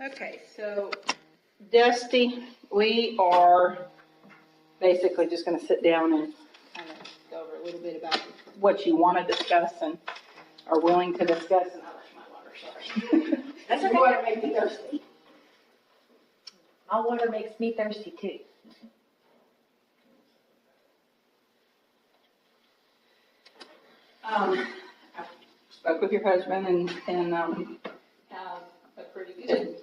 Okay, so Dusty, we are basically just going to sit down and kind of go over a little bit about what you want to discuss and are willing to discuss. And I left my water, sorry. That's okay. Your water makes me thirsty. My water makes me thirsty too. I spoke with your husband and have a pretty good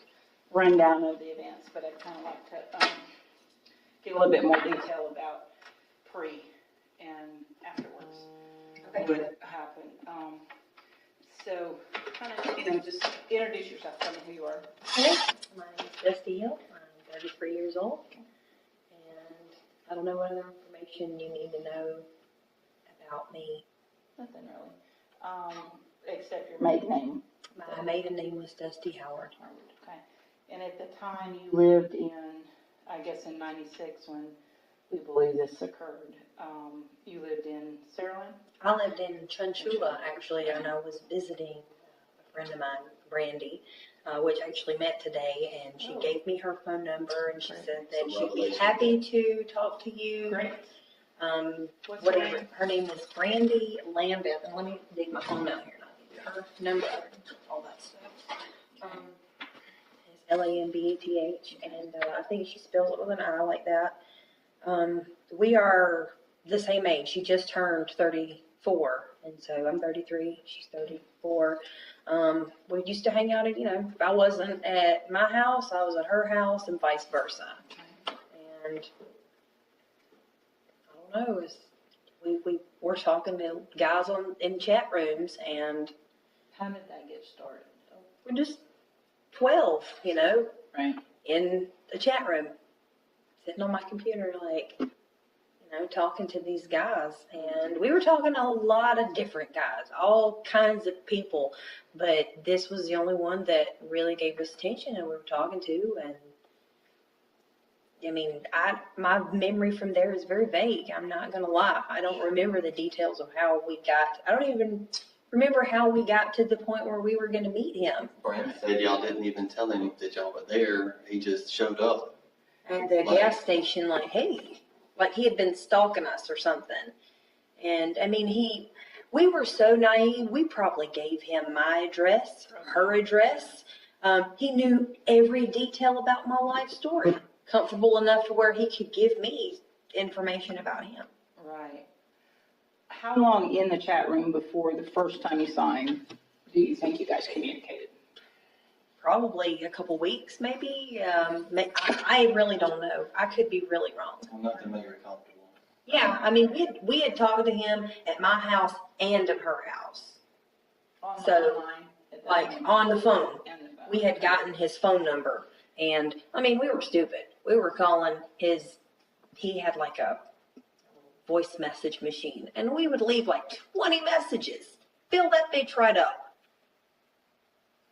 rundown of the events, but I'd kind of like to get a little bit more detail about pre and afterwards. Okay. What happened. So kind of, just introduce yourself, tell me who you are. Okay. My name's Dusty Hill. I'm 33 years old. And I don't know what other information you need to know about me. Nothing really. Except your maiden name. My maiden name was Dusty Howard. Okay. And at the time you lived in, I guess in 96 when we believe this occurred, you lived in Saraland? I lived in Chunchula, actually, and I was visiting a friend of mine, Brandy, which actually met today, and she gave me her phone number, and she said that she'd be happy to talk to you. Great. Whatever. Her name is Brandy Lambeth, and let me dig my phone out here. Her number, all that stuff. Is Lambeth, and I think she spells it with an I like that. We are the same age. She just turned 34, and so I'm 33. She's 34. We used to hang out at, if I wasn't at my house, I was at her house, and vice versa. And I don't know, we were talking to guys in chat rooms, and How did that get started? we're just 12, Right. in the chat room, sitting on my computer, talking to these guys. And we were talking to a lot of different guys, all kinds of people, but this was the only one that really gave us attention and we were talking to. And my memory from there is very vague. I'm not going to lie. I don't remember the details of how we got. I don't even remember how we got to the point where we were going to meet him. Brent said y'all didn't even tell him that y'all were there. He just showed up. At the gas station, hey, like he had been stalking us or something. And we were so naive, we probably gave him my address, her address. He knew every detail about my life story, comfortable enough to where he could give me information about him. Right. How long in the chat room before the first time you saw him do you think you guys communicated? Probably a couple weeks, maybe. I really don't know. I could be really wrong. Well, nothing made her comfortable. Yeah, we had talked to him at my house and at her house. On the phone. We had gotten his phone number, and we were stupid. We were calling he had like a voice message machine, and we would leave like 20 messages, fill that bitch right up.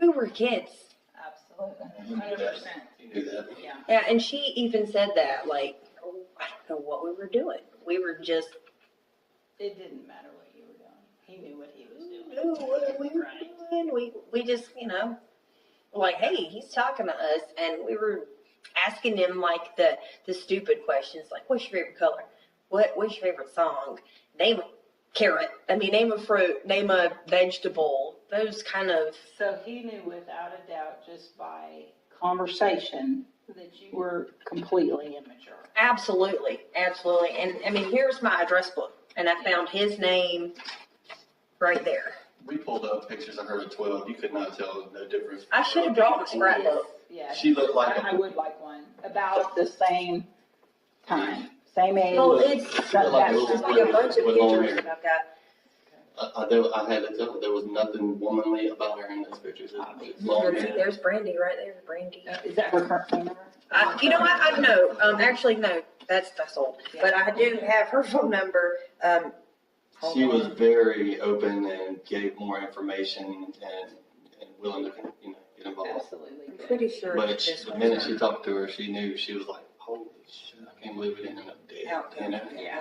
We were kids. Absolutely. 100%. You knew that. Yeah. Yeah, and she even said that, I don't know what we were doing. We were just. It didn't matter what you were doing. He knew what he was doing. We knew what we were doing. We just, hey, he's talking to us, and we were asking him the stupid questions, like, what's your favorite color? What's your favorite song? Name a carrot. Name a fruit. Name a vegetable. Those kind of. So he knew without a doubt, just by conversation, that you were completely immature. Absolutely. And here's my address book, and I found his name right there. We pulled up pictures of her at 12. You could not tell no difference. I should have brought my scrapbook. Yeah. She looked like I would like one. About the same time. Same age. Well, it's just be a bunch of pictures that I've got. I had to tell her there was nothing womanly about her in those pictures. Long hair. There's Brandy right there. Brandy. Is that her current phone number? I know. Actually, no. That's old. Yeah. But I do have her phone number. She was very open and gave more information and willing to get involved. Absolutely. I'm pretty sure. But the minute she talked to her, she knew. She was like, holy shit, I can't believe it ended up dead. Yeah,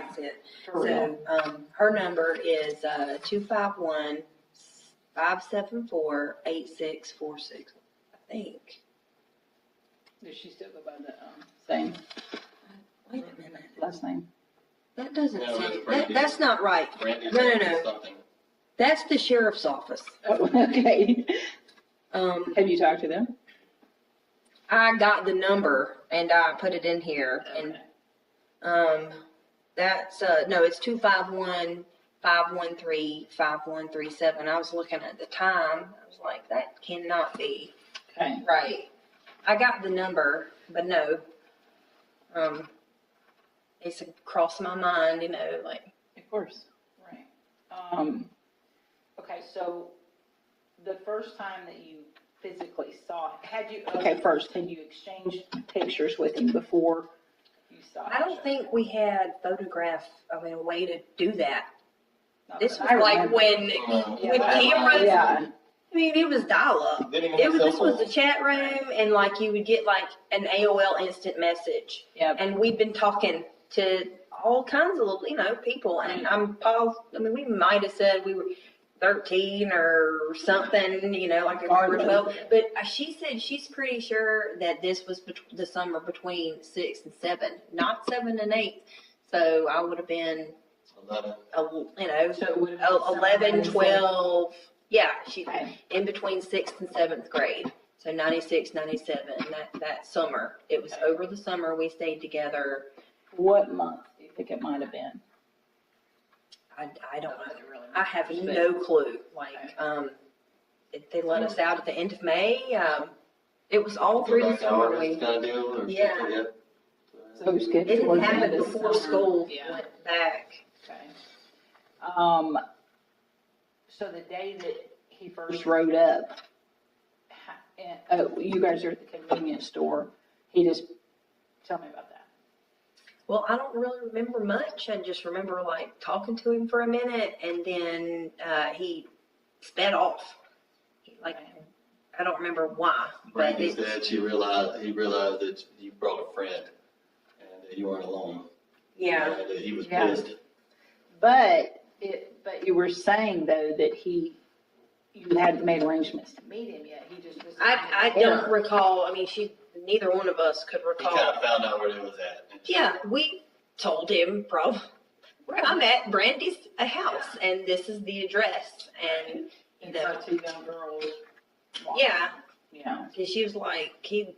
that's it. So her number is 251-574-8646. I think. Does she still go by the, same Wait a minute. last name? That doesn't No, it's sound, Brandy. that's not right. Brandy No. something. That's the sheriff's office. Oh, okay. Have you talked to them? I got the number and I put it in here and, that's, no, it's 251-513-5137. I was looking at the time. I was like, that cannot be Okay. right. I got the number, but no. It's across my mind, you know, like. Of course, right. Okay, so the first time that you physically saw, had you exchanged pictures with him before you saw I don't think we had a way to do that. Not This that was I like remember. when, with cameras. Yeah, I mean, it was dial-up. Didn't even have This cell was the phones. chat room, and like you would get like an AOL instant message. Yep. And we've been talking to all kinds of little, you know, people, and we might have said we were 13 or something, you know, like we were 12. But she said she's pretty sure that this was the summer between 6 and 7, not 7 and 8. So I would have been, 11. you know, So it would have been 11, 12. Yeah, she Okay. in between 6th and 7th grade. So 96, 97, that summer. It was over the summer we stayed together. What month do you think it might have been? I don't know. Really I have no clue. Like, they let us out at the end of May. It was all through the summer. Kind of deal, or Yeah. something, yeah. So it was good. It towards had the happened end of before summer. school Yeah. went back. Okay. So the day that he first rode up, you guys are at the convenience store. Tell me about that. Well, I don't really remember much. I just remember like talking to him for a minute, and then he sped off. Like, I don't remember why. Brandy said he realized that you brought a friend and that you weren't alone. Yeah. And that he was Yeah. pissed. But you were saying though that you hadn't made arrangements to meet him yet. He just was. I don't recall. I mean, neither one of us could He recall. kind of found out where it was at. Yeah, we told him where I'm at, Brandy's house, and this is the address. And And our two young girls. yeah, Yeah. and she was like, he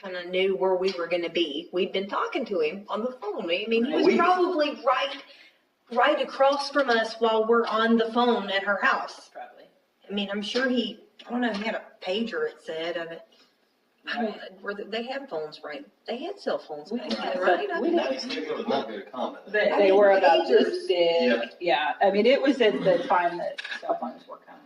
kind of knew where we were going to be. We'd been talking to him on the phone. I mean, he was probably right across from us while we're on the phone at her house. Probably. I mean, I'm sure he had a pager, it said, of it. They had phones, right? They had cell phones back then, right? We In 96, it was not very common. They were about pagers. this big. Yeah. I mean, it was at the time that cell phones were coming.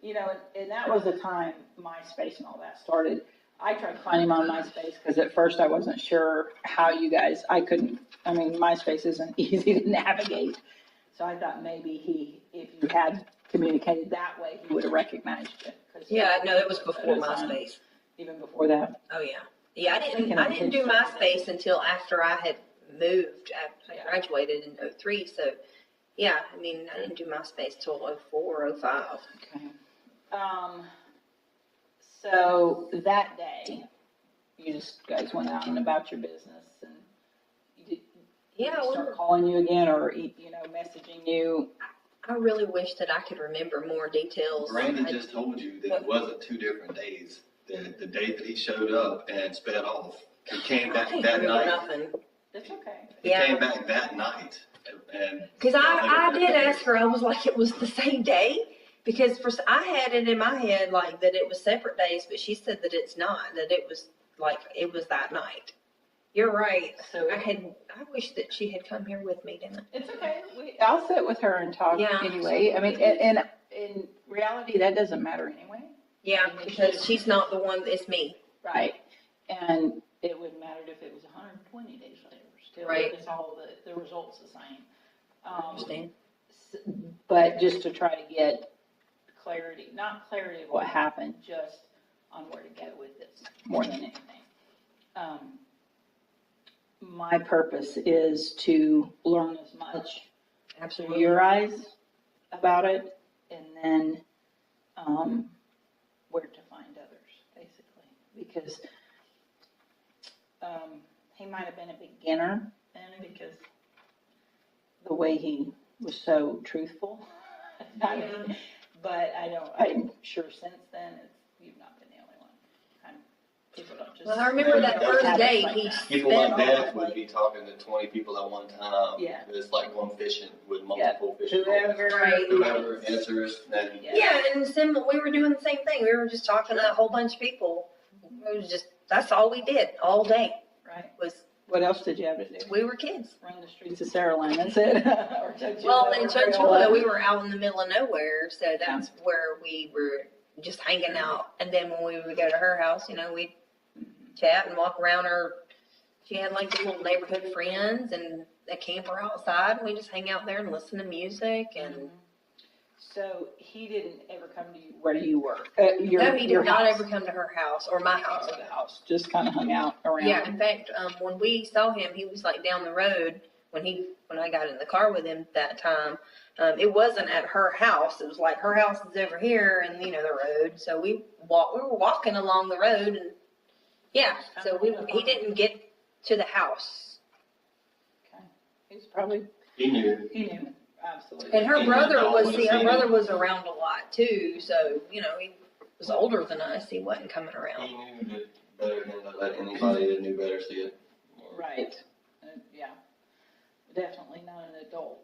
You know, and that was the time MySpace and all that started. I tried to find him on MySpace because at first I wasn't sure how MySpace isn't easy to navigate. So I thought maybe if you had communicated that way, he would have recognized you. Yeah, no, it was before MySpace. Even before that. Oh, yeah. Yeah, I didn't do MySpace until after I had moved. I graduated in 03, so yeah, I mean, I didn't do MySpace till 04, 05. Okay. So that day, you guys went out and about your business, and did he start calling you again, or messaging you? I really wish that I could remember more details. Brandy just told you that it wasn't 2 different days. The day that he showed up and sped off, he came back that night. Nothing. That's okay. He came back that night. Because I did ask her, I was like, it was the same day? Because I had it in my head like that it was separate days, but she said that it's not, that it was that night. You're right. So I wish that she had come here with me, didn't I? it's okay. I'll sit with her and talk anyway. I mean, and in reality, that doesn't matter anyway. Yeah, because she's not the one, it's me. Right. And it wouldn't matter if it was 120 days later. Still, Right. it's all the results the same. I understand. But just to try to get clarity, not clarity of what happened, just on where to go with this more than anything. My purpose is to learn as much through Absolutely. your eyes about it, and then where to find others, basically. Because might have been a beginner then because the way he was so truthful. I mean, but I'm sure since then, you've not been the only one. People don't just. Well, I remember that don't first have day, it like he that. People spent like all that that would way. be talking to 20 people at one time. Yeah. It's like going fishing with multiple fishing. Right. Whoever answers, then. Yeah, and we were doing the same thing. We were just talking to a whole bunch of people. It was just, that's all we did all day Right. was, What else did you have to do? we were kids. Run the streets of Saraland, that's it. Or Chunchula Well, in or Chunchula, Crayola. we were out in the middle of nowhere, so that's where we were just hanging out. And then when we would go to her house, we'd chat and walk around her. She had like the little neighborhood friends and a camper outside. We just hang out there and listen to music and. So he didn't ever come to you where you were? No, he did not house. ever come to her house or my house. Or the house, just kind of hung out around. Yeah, in fact, when we saw him, he was like down the road when I got in the car with him that time. It wasn't at her house. It was like her house is over here and the road. So we were walking along the road and yeah, so he didn't get to the house. Okay. He's probably, He knew. he knew, absolutely. And her He brother didn't was, always see, her see brother him. was around a lot too. So, he was older than us. He wasn't coming around. He knew it better than to let anybody that knew better see it. Right, yeah, definitely not an adult.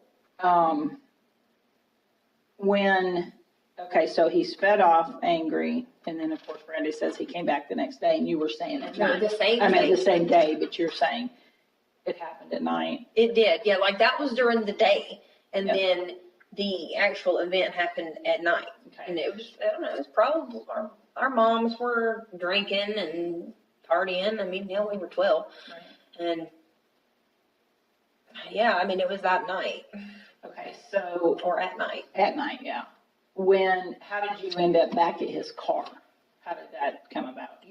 Okay, so he sped off angry, and then of course Brandy says he came back the next day, and you were saying at No, night. the same I mean, day. the same day, but you're saying it happened at night. It did, yeah, like that was during the day. And Yeah. then the actual event happened at night. And Okay, it was, I don't know, it was probably, our moms were drinking and partying. I mean, we were 12. right. And yeah, I mean, it was that night Okay, so or at night. at night, yeah. How did you end up back at his car? How did that come about?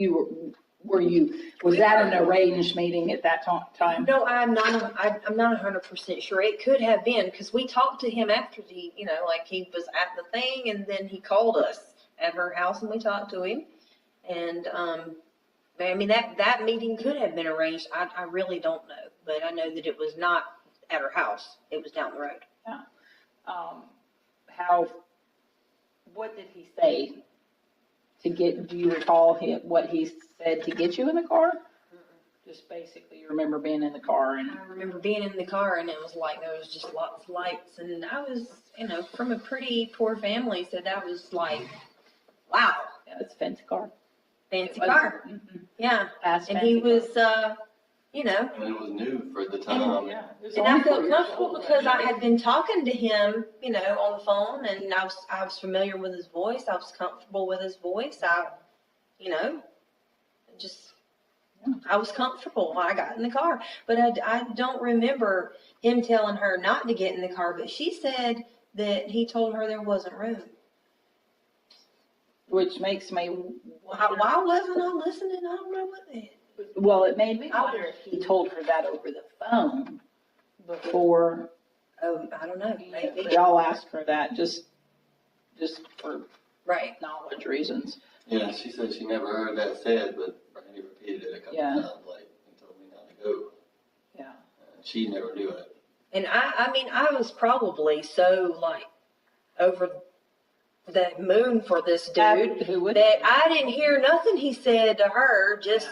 Was that an arranged meeting at that time? No, I'm not 100% sure. It could have been because we talked to him after like he was at the thing and then he called us at her house and we talked to him. And, I mean, that meeting could have been arranged. I really don't know, but I know that it was not at her house. It was down the road. What did he say do you recall what he said to get you in the car? Just basically, you remember being in the car and. I remember being in the car and it was like there was just lots of lights and I was, from a pretty poor family, so that was like, wow, Yeah, it's a fancy car. fancy car. Mhm. Yeah. Fast, And fancy he was, And it was new for the time. car. Yeah. it was and I only 4 felt years comfortable old, because I right? had been talking to him, on the phone and I was familiar with his voice. I was comfortable with his voice. Just, I was comfortable when I got in the car, but I don't remember him telling her not to get in the car, but she said that he told her there wasn't room. Which makes me wonder. Why wasn't I listening? I don't know what the heck. Well, it made me wonder if he told her that over the phone before Oh, I don't know. Maybe. y'all asked her that, just for Right. knowledge reasons. Yeah, she said she never heard that said, but Brandy repeated it a couple Yeah. times, and told me not to go. Yeah. She never knew it. And I mean, I was probably so over the moon for this dude Who would? that I didn't hear nothing he said to her. Just,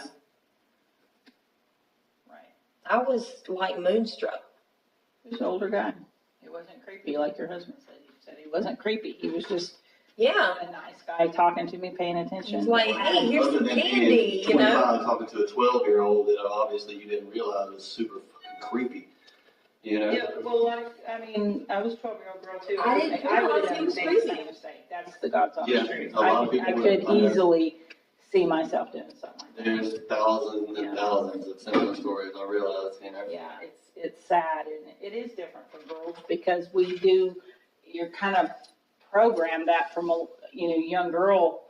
Right. I was moonstruck. He was an older guy. He wasn't creepy like your husband said. He said he wasn't creepy. He was just Yeah. a nice guy talking to me, paying attention. He was like, hey, here's Other some than candy, being 25 talking to a 12-year-old that obviously you didn't realize was super fucking creepy. Yeah, well, I mean, I was a 12-year-old girl too. I didn't I would realize have he was done the same creepy. mistake. That's the God's honest Yeah, truth. a lot of people I would. could I know. easily see myself doing something like that. There's thousands and Yeah. thousands of similar stories, I realize, Yeah, it's sad, and it is different for girls because you're kind of programmed that from a, young girl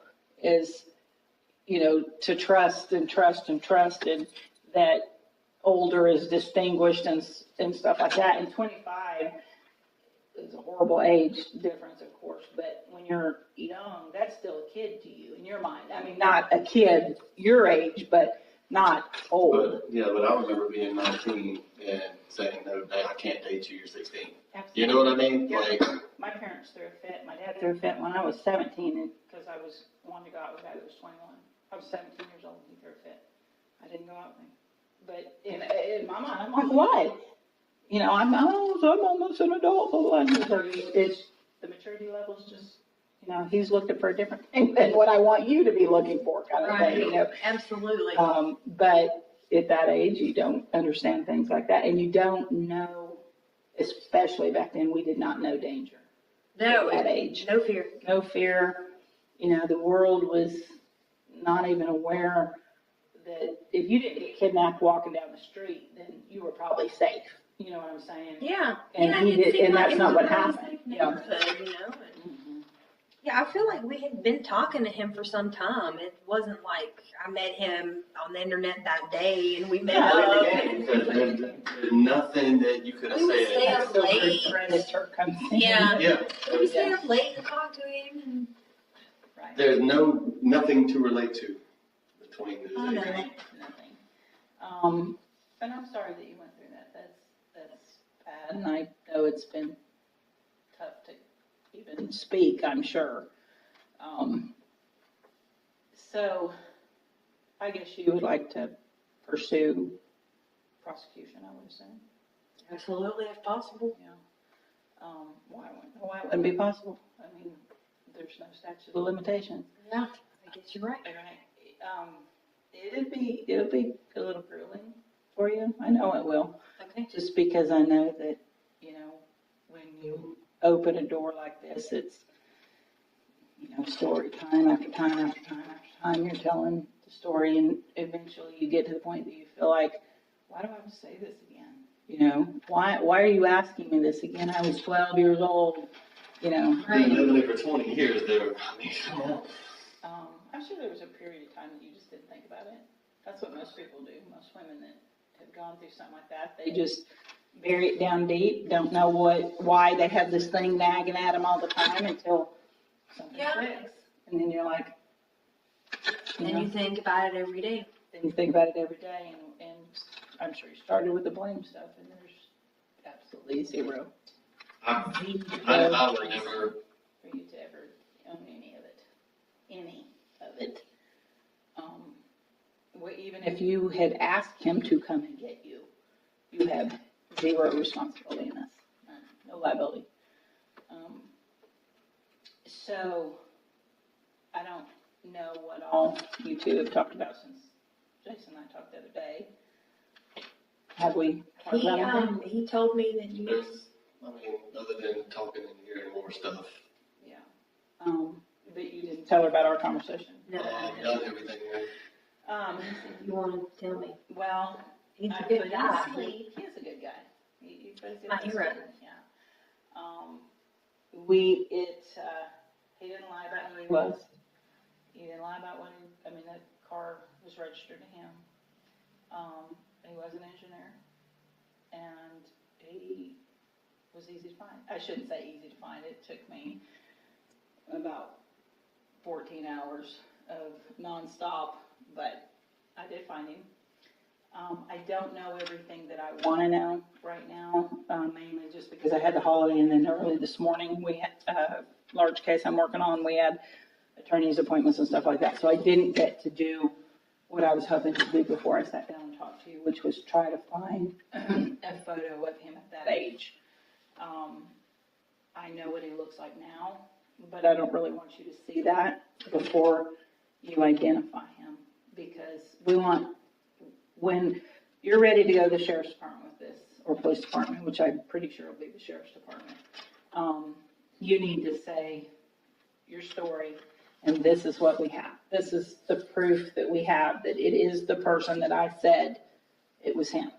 is, to trust and trust and trust, and that older is distinguished and stuff like that. And 25 is a horrible age difference, of course, but when you're young, that's still a kid to you in your mind. I mean, not a kid your age, but not old. But I remember being 19 and saying, no, I can't date you, you're 16. You know what I mean? Yeah. Like, My parents threw a fit. My dad threw a fit when I was 17 because I was wanting to go out with a guy that was 21. I was 17 years old and he threw a fit. I didn't go out with him. But in my mind, I'm like, why? You know, I'm almost an adult. It's the maturity level's just, you know, he's looking for a different thing than what I want you to be looking for, kind of thing, you know. Absolutely. But at that age, you don't understand things like that, and you don't know, especially back then, we did not know danger. No, At that age. no fear. No fear. You know, the world was not even aware that if you didn't get kidnapped walking down the street, then you were probably safe. You know what I'm saying? Yeah. And yeah, he it did, seemed and like that's it not was what a really happened. safe Yeah. neighborhood, you know. And, Mhm. yeah, I feel like we had been talking to him for some time. It wasn't like I met him on the internet that day and we met Yeah, up. there's nothing that you could have We would said. stay up That's the late. word predator comes in. Yeah. Yeah, We would stay up late and talk to him. And Right. there's nothing to relate to between those I know. ages. Nothing. And I'm sorry that you went through that. That's bad, and I know it's been tough to even speak, I'm sure. So I guess you would like to pursue prosecution, I would assume. absolutely, if possible. Yeah. Why wouldn't it be possible? I mean, there's no statute of limitations. Yeah, I guess you're right. Right. It'll be a little grueling for you. I know it will. Okay. Just because I know that, you know, when you open a door like this, it's, you know, story time after time after time after time. You're telling the story, and eventually you get to the point that you feel like, why do I have to say this again? You know, why are you asking me this again? I was 12 years old, you know. I've been living there for 20 years there. I mean, come on. I'm sure there was a period of time that you just didn't think about it. That's what most people do. Most women that have gone through something like that, they just bury it down deep, don't know why they have this thing nagging at them all the time until something clicks. And then you're like, And you think about it every day. then you think about it every day, and I'm sure you started with the blame stuff, and there's absolutely zero I would never. for you to ever own any of it. Even if you had asked him to come and get you, you have zero responsibility in this, no liability. So I don't know what all you two have talked about since Jason and I talked the other day. Have we talked about anything? He told me that you. I mean, other than talking and hearing more stuff. Yeah. But you didn't tell her about our conversation? No. I've done everything. You want to tell me? Well, He's I a good put guy. He is a good guy. He plays good My baseball. hero. Yeah. He didn't lie about who he was. He didn't lie about that car was registered to him. He was an engineer, and he was easy to find. I shouldn't say easy to find. It took me about 14 hours of nonstop, but I did find him. I don't know everything that I want to know right now, mainly just because I had the holiday, and then early this morning we had a large case I'm working on. We had attorneys' appointments and stuff like that, so I didn't get to do what I was hoping to do before I sat down and talked to you, which was try to find a photo of him at that age. I know what he looks like now, but I don't really want you to see that before you identify him, because when you're ready to go to the sheriff's department with this, or police department, which I'm pretty sure will be the sheriff's department, you need to say your story, and this is what we have. This is the proof that we have that it is the person that I said it was him.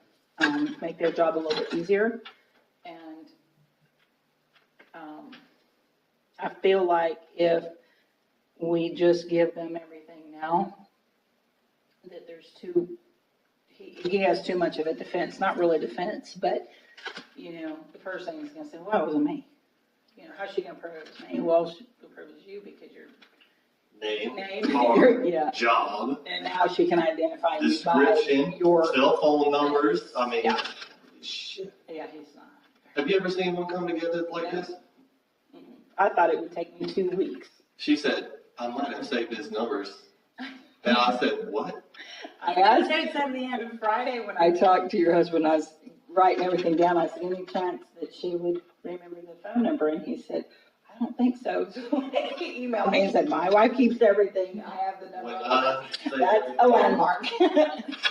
Make their job a little bit easier. And I feel like if we just give them everything now, that he has too much of a defense, not really defense, but, the first thing he's going to say, well, it wasn't me. How's she going to prove it was me? Well, she'll prove it was you because you're name, Name, car, yeah. job, And now she can identify you by description, your, cell phone numbers. I mean, Yeah. shit. yeah, he's not. Have you ever seen one come together like this? I thought it would take me 2 weeks. She said, I might have saved his numbers. And I said, what? I asked Say something. Friday when I talked to your husband, I was writing everything down. I said, any chance that she would remember the phone number? And he said, I don't think so. So he emailed me and said, my wife keeps everything. I have the When number. I say That's a landmark. I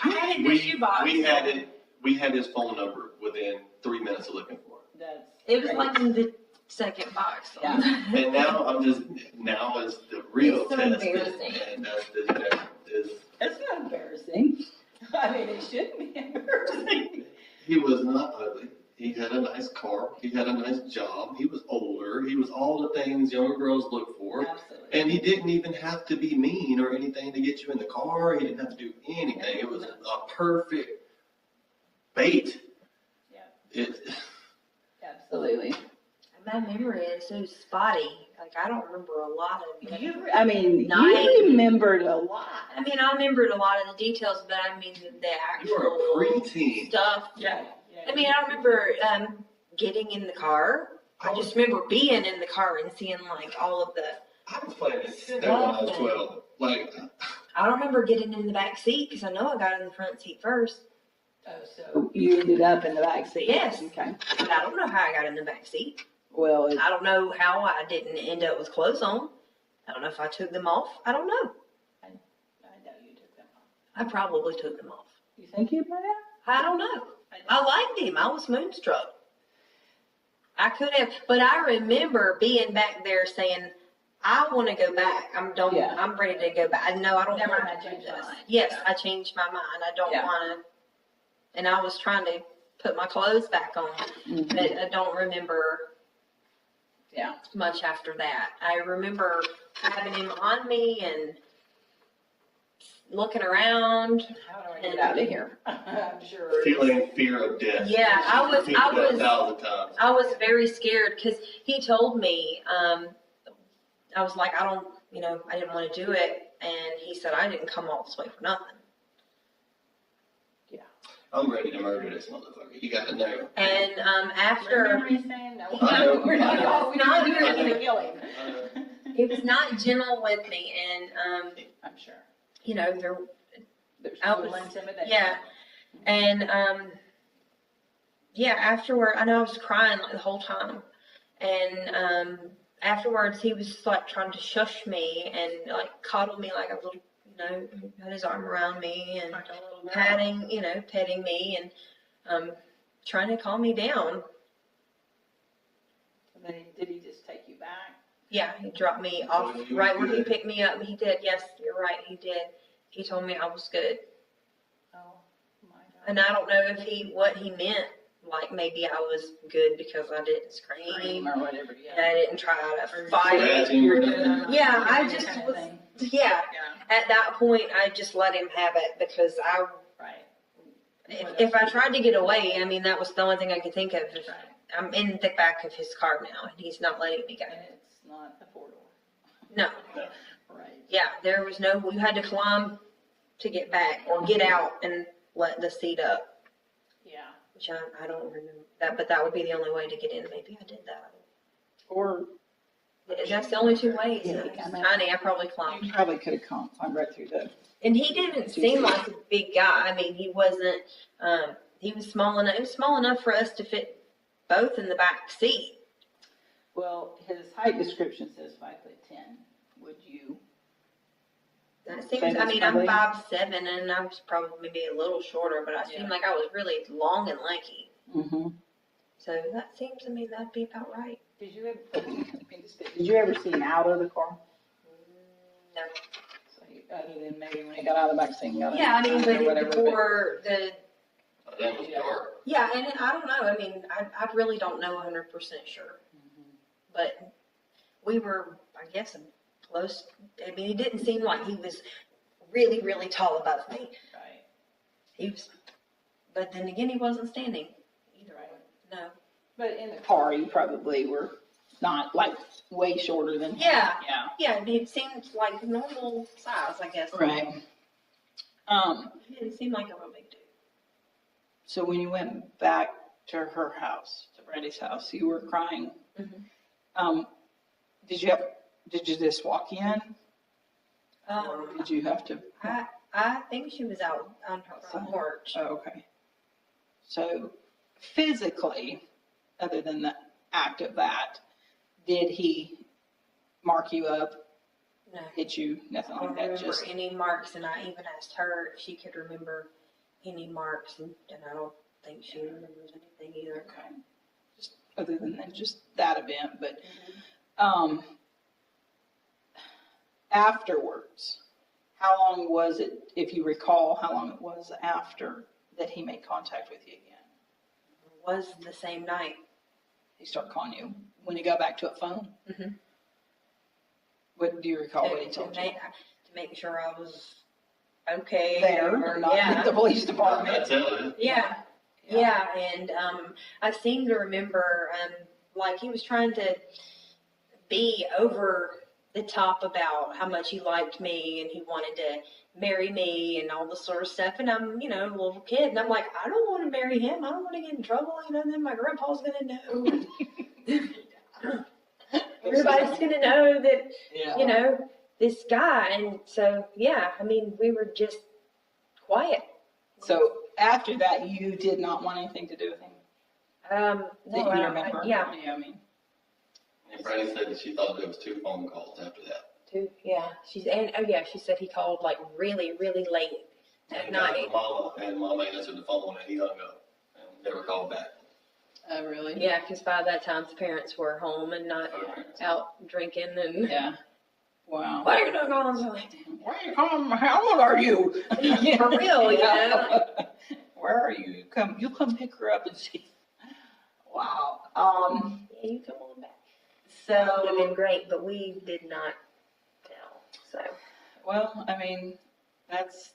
had it in the shoebox. we had his phone number within 3 minutes of looking for it. That's It was great. like in the second box. Yeah. And now is the real It's so test. embarrassing. And that's the, is, It's not embarrassing. I mean, it shouldn't be embarrassing. he was not ugly. He had a nice car. He had a nice job. He was older. He was all the things younger girls look for. Absolutely. And he didn't even have to be mean or anything to get you in the car. He didn't have to do anything. It was a perfect bait. Yeah. It, Absolutely. My memory is so spotty. Like, I don't remember a lot of it. You Night. remembered a lot. I mean, I remembered a lot of the details, but I mean the you were a actual preteen. stuff. Yeah. I mean, I remember getting in the car. I just remember being in the car and seeing like all of the. I was playing in snow when I was 12. Like, I don't remember getting in the back seat because I know I got in the front seat first. Oh, so you ended up in the back seat. Yes. Okay. But I don't know how I got in the back seat. Well, it, I don't know how I didn't end up with clothes on. I don't know if I took them off. I don't know. I know you took them off. I probably took them off. You think you might have? I don't know. I liked him. I was moonstruck. I could have, but I remember being back there saying, I want to go back. Yeah. I'm ready to go back. No, I don't Never want mind, to do changed my this. mind. Yes, Yeah. I changed my mind. I don't Yeah. want to, and I was trying to put my clothes back on, but I don't remember Yeah. much after that. I remember having him on me and looking around. How do I get out of here? I'm sure. feeling fear of death. Yeah, I was- Repeated I that was- 1,000 times. I was very scared because he told me, I was like, I didn't want to do it. And he said, I didn't come all this way for nothing. I'm ready to murder this motherfucker. You gotta know. And after, Remember you saying no? I know. We're not all, we're not I know. going to kill him. he was not gentle with me. And, I'm sure. There's I a little was- intimidation. yeah. And, afterward, I know I was crying like the whole time. And, afterwards, he was like trying to shush me and like coddle me like a little, had his arm around me and Like a little girl. petting me and trying to calm me down. And then did he just take you back? Yeah, he dropped me off Oh, you right where he good. picked me up. He did. Yes, you're right. He did. He told me I was good. Oh, my God. And I don't know if what he meant. Like maybe I was good because I didn't scream. Or whatever, And yeah. I didn't try to Or fight. Scratching or nothing. Yeah, I That just kind of was, thing. yeah. Yeah, At that point, I just let him have it because right. if I tried to get away, I mean, that was the only thing I could think of. Right. I'm in the back of his car now, and he's not letting me go. And it's not a four-door. No. Right. Yeah, there was no, you had to climb to get back or get out and let the seat up, Yeah. which I don't remember that, but that would be the only way to get in. Maybe I did that. Or That's the only two ways. Yeah, It was I mean- tiny, I probably climbed. you probably could have climbed right through the, And he didn't seem like a big guy. I mean, he wasn't, he was small enough, it was small enough for us to fit both in the back seat. well, his height description says 5'10". Would you? That Say seems, I that's mean, I'm probably- 5'7", and I was probably maybe a little shorter, but I Yeah. seemed like I was really long and lanky. Mm-hmm. So that seems, I mean, that'd be about right. Did you ever see him out of the car? No. So other than maybe when he got out of the back seat and got in Yeah, I mean, or whatever, but but- before the, That was dark. yeah, and I don't know, I mean, I really don't know 100% sure. But we were, I guess, close. I mean, it didn't seem like he was really, really tall above me. Right. He was, but then again, he wasn't standing either. Right. No. But in the car, you probably were not like way shorter than him. Yeah. Yeah. Yeah, it seemed like normal size, I guess. Right. It didn't seem like a real big dude. So when you went back to her house, to Brandy's house, you were crying. Mhm. Did you just walk in? Or did you have to? I think she was out on her front porch. Oh, okay. So physically, other than the act of that, did he mark you up, No. hit you, nothing I don't like that? remember Just any marks, and I even asked her if she could remember any marks, and I don't think she remembers anything either. okay. Just other than that, just that event, but afterwards, how long was it, if you recall, how long it was after that he made contact with you again? Was the same night. He started calling you when you got back to a phone? Mhm. What do you recall what he told you? To make sure I was okay. There, or not at the police department? That's it. Yeah, and I seem to remember, like he was trying to be over the top about how much he liked me and he wanted to marry me and all this sort of stuff. And I'm, a little kid, and I'm like, I don't want to marry him. I don't want to get in trouble. Then my grandpa's going to know. Everybody's going to know that, this guy. And so, we were just quiet. So after that, you did not want anything to do with him? No, That you remember? yeah. And Brandy said that she thought there was 2 phone calls after that. She said he called like really, really late at And got night. to Mama, and Mama answered the phone and he hung up and never called back. Oh, really? Yeah, because by that time the parents were home and not out drinking and. Yeah. Wow. Why are you not calling? Where are you calling? How old are you? For real, Where are you? You come pick her up and see. Wow. Yeah, you come on back. So. That would have been great, but we did not tell. So. Well, that's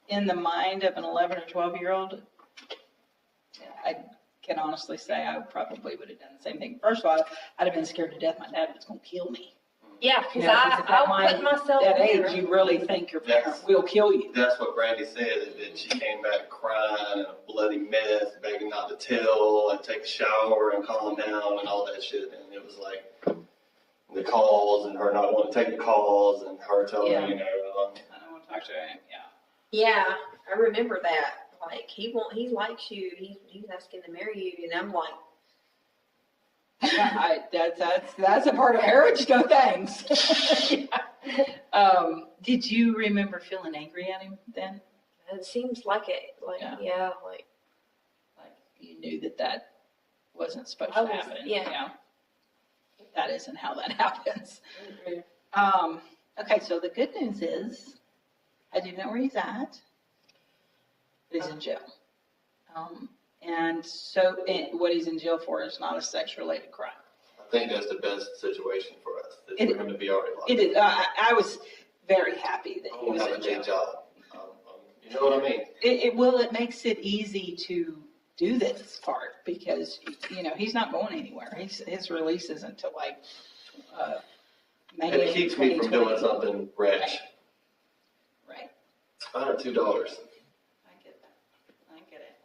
in the mind of an 11 or 12-year-old. I can honestly say I probably would have done the same thing. First of all, I'd have been scared to death my dad was going to kill me. Yeah, because at that I put myself that in age, you really think your parent will kill you. That's what Brandy said, that she came back crying and a bloody mess, begging not to tell and take a shower and calm down and all that shit. And it was like the calls and her not wanting to take the calls and her telling Yeah. her, I don't want to talk to him. Yeah, I remember that. Like he likes you. He's asking to marry you, and I'm like, That's a part of marriage. No thanks. Did you remember feeling angry at him then? it seems like it. Like Yeah. Like you knew that wasn't supposed to happen. Yeah. That isn't how that happens. Mm-hmm. Okay, so the good news is, I do know where he's at. He's in jail. And so what he's in jail for is not a sex-related crime. I think that's the best situation for us, is for him to be already locked. It is. I was very happy that I he don't was have in a jail. day job. You know what I mean? It makes it easy to do this part because, he's not going anywhere. His release isn't until May. And it keeps me from doing something rash. Right. $102. I get it.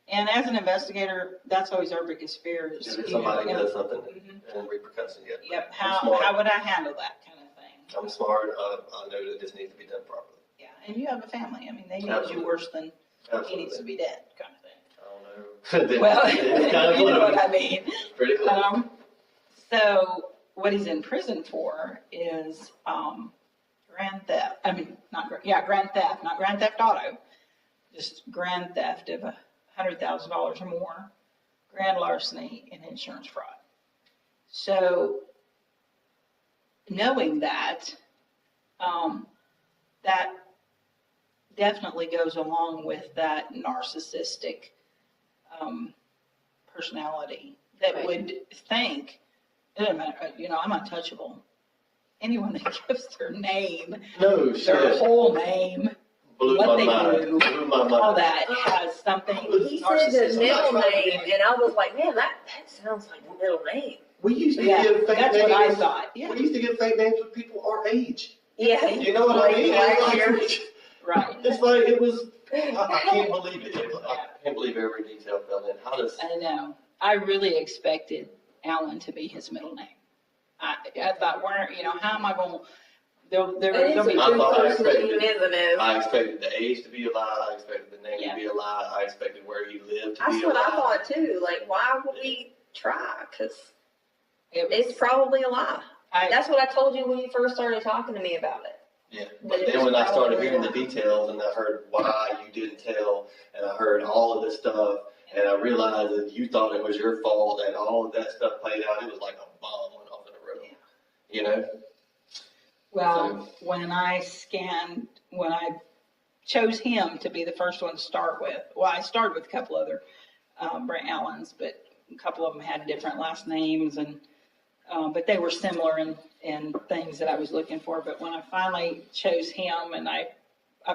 And as an investigator, that's always our biggest fear is, If somebody does something and repercussions get. Yep. I'm How smart. would I handle that kind of thing? I'm smart. I know that this needs to be done properly. Yeah. And you have a family. They need Absolutely. you worse than he needs to Absolutely. be dead kind of thing. I don't know. Well, It's kind of you know close. what I mean. Pretty close. So what he's in prison for is grand theft. Grand theft, not grand theft auto. Just grand theft of $100,000 or more, grand larceny, and insurance fraud. So knowing that, that definitely goes along with that narcissistic personality that would think, it doesn't matter, I'm untouchable. Anyone that gives their name, No their shit. whole name, Blew what my they mind. do, Blew my mind. all that has something He said the narcissistic. middle name, and I was like, man, that sounds like a middle name. We used to Yeah, give fake that's names. what I thought, yeah. We used to give fake names with people our age. Yeah. You know what I mean? Last year. Right. It's like, it was, I can't believe it. I can't believe every detail fell in. How does, I know. I really expected Alan to be his middle name. I thought, how am I going to, there It is going to a be I good thought I person, even expected- as it is. I expected the age to be a lie, I expected the name Yeah. to be a lie, I expected where he lived to be That's a what lie. I thought too. Like, why would we try? Because it was, it's probably a lie. I, That's what I told you when you first started talking to me about it. Yeah, But but it then was when I started probably hearing the not. details and I heard why you didn't tell, and I heard all of this stuff, and I realized that you thought it was your fault, and all of that stuff played out, it was like a bomb went off in a room. You know? well, when I chose him to be the first one to start with, well, I started with a couple other Brent Allens, but a couple of them had different last names, and but they were similar in things that I was looking for. But when I finally chose him and I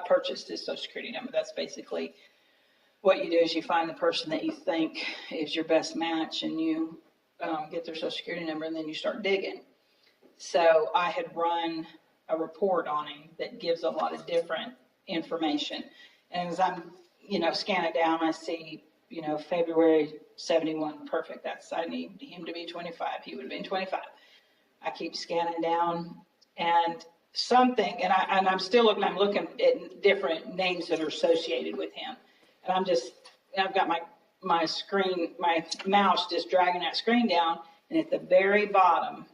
purchased his social security number, that's basically what you do is you find the person that you think is your best match and you get their social security number and then you start digging. So I had run a report on him that gives a lot of different information. And as I'm, scanning down, I see, February 71, perfect. I need him to be 25. He would have been 25. I keep scanning down and something, and I'm still looking, I'm looking at different names that are associated with him. And I've got my screen, my mouse just dragging that screen down. And at the very bottom,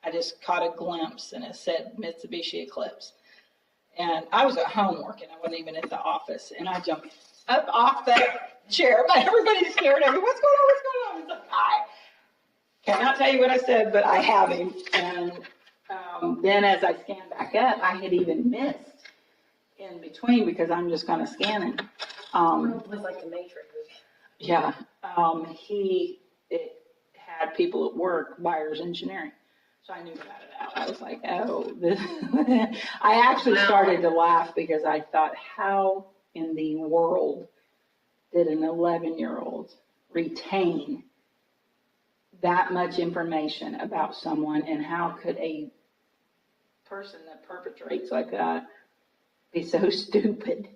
I just caught a glimpse and it said Mitsubishi Eclipse. And I was at home working. I wasn't even at the office. And I jumped up off that chair, but everybody's scared of me. What's going on? What's going on? It's like, I cannot tell you what I said, but I have him. And then as I scanned back up, I had even missed in between because I'm just kind of scanning. It was like the Matrix. Yeah, it had people at work, buyers engineering. So I knew about it out. I was like, oh, this. I actually started to laugh because I thought, how in the world did an 11-year-old retain that much information about someone, and how could a person that perpetrates like that be so stupid?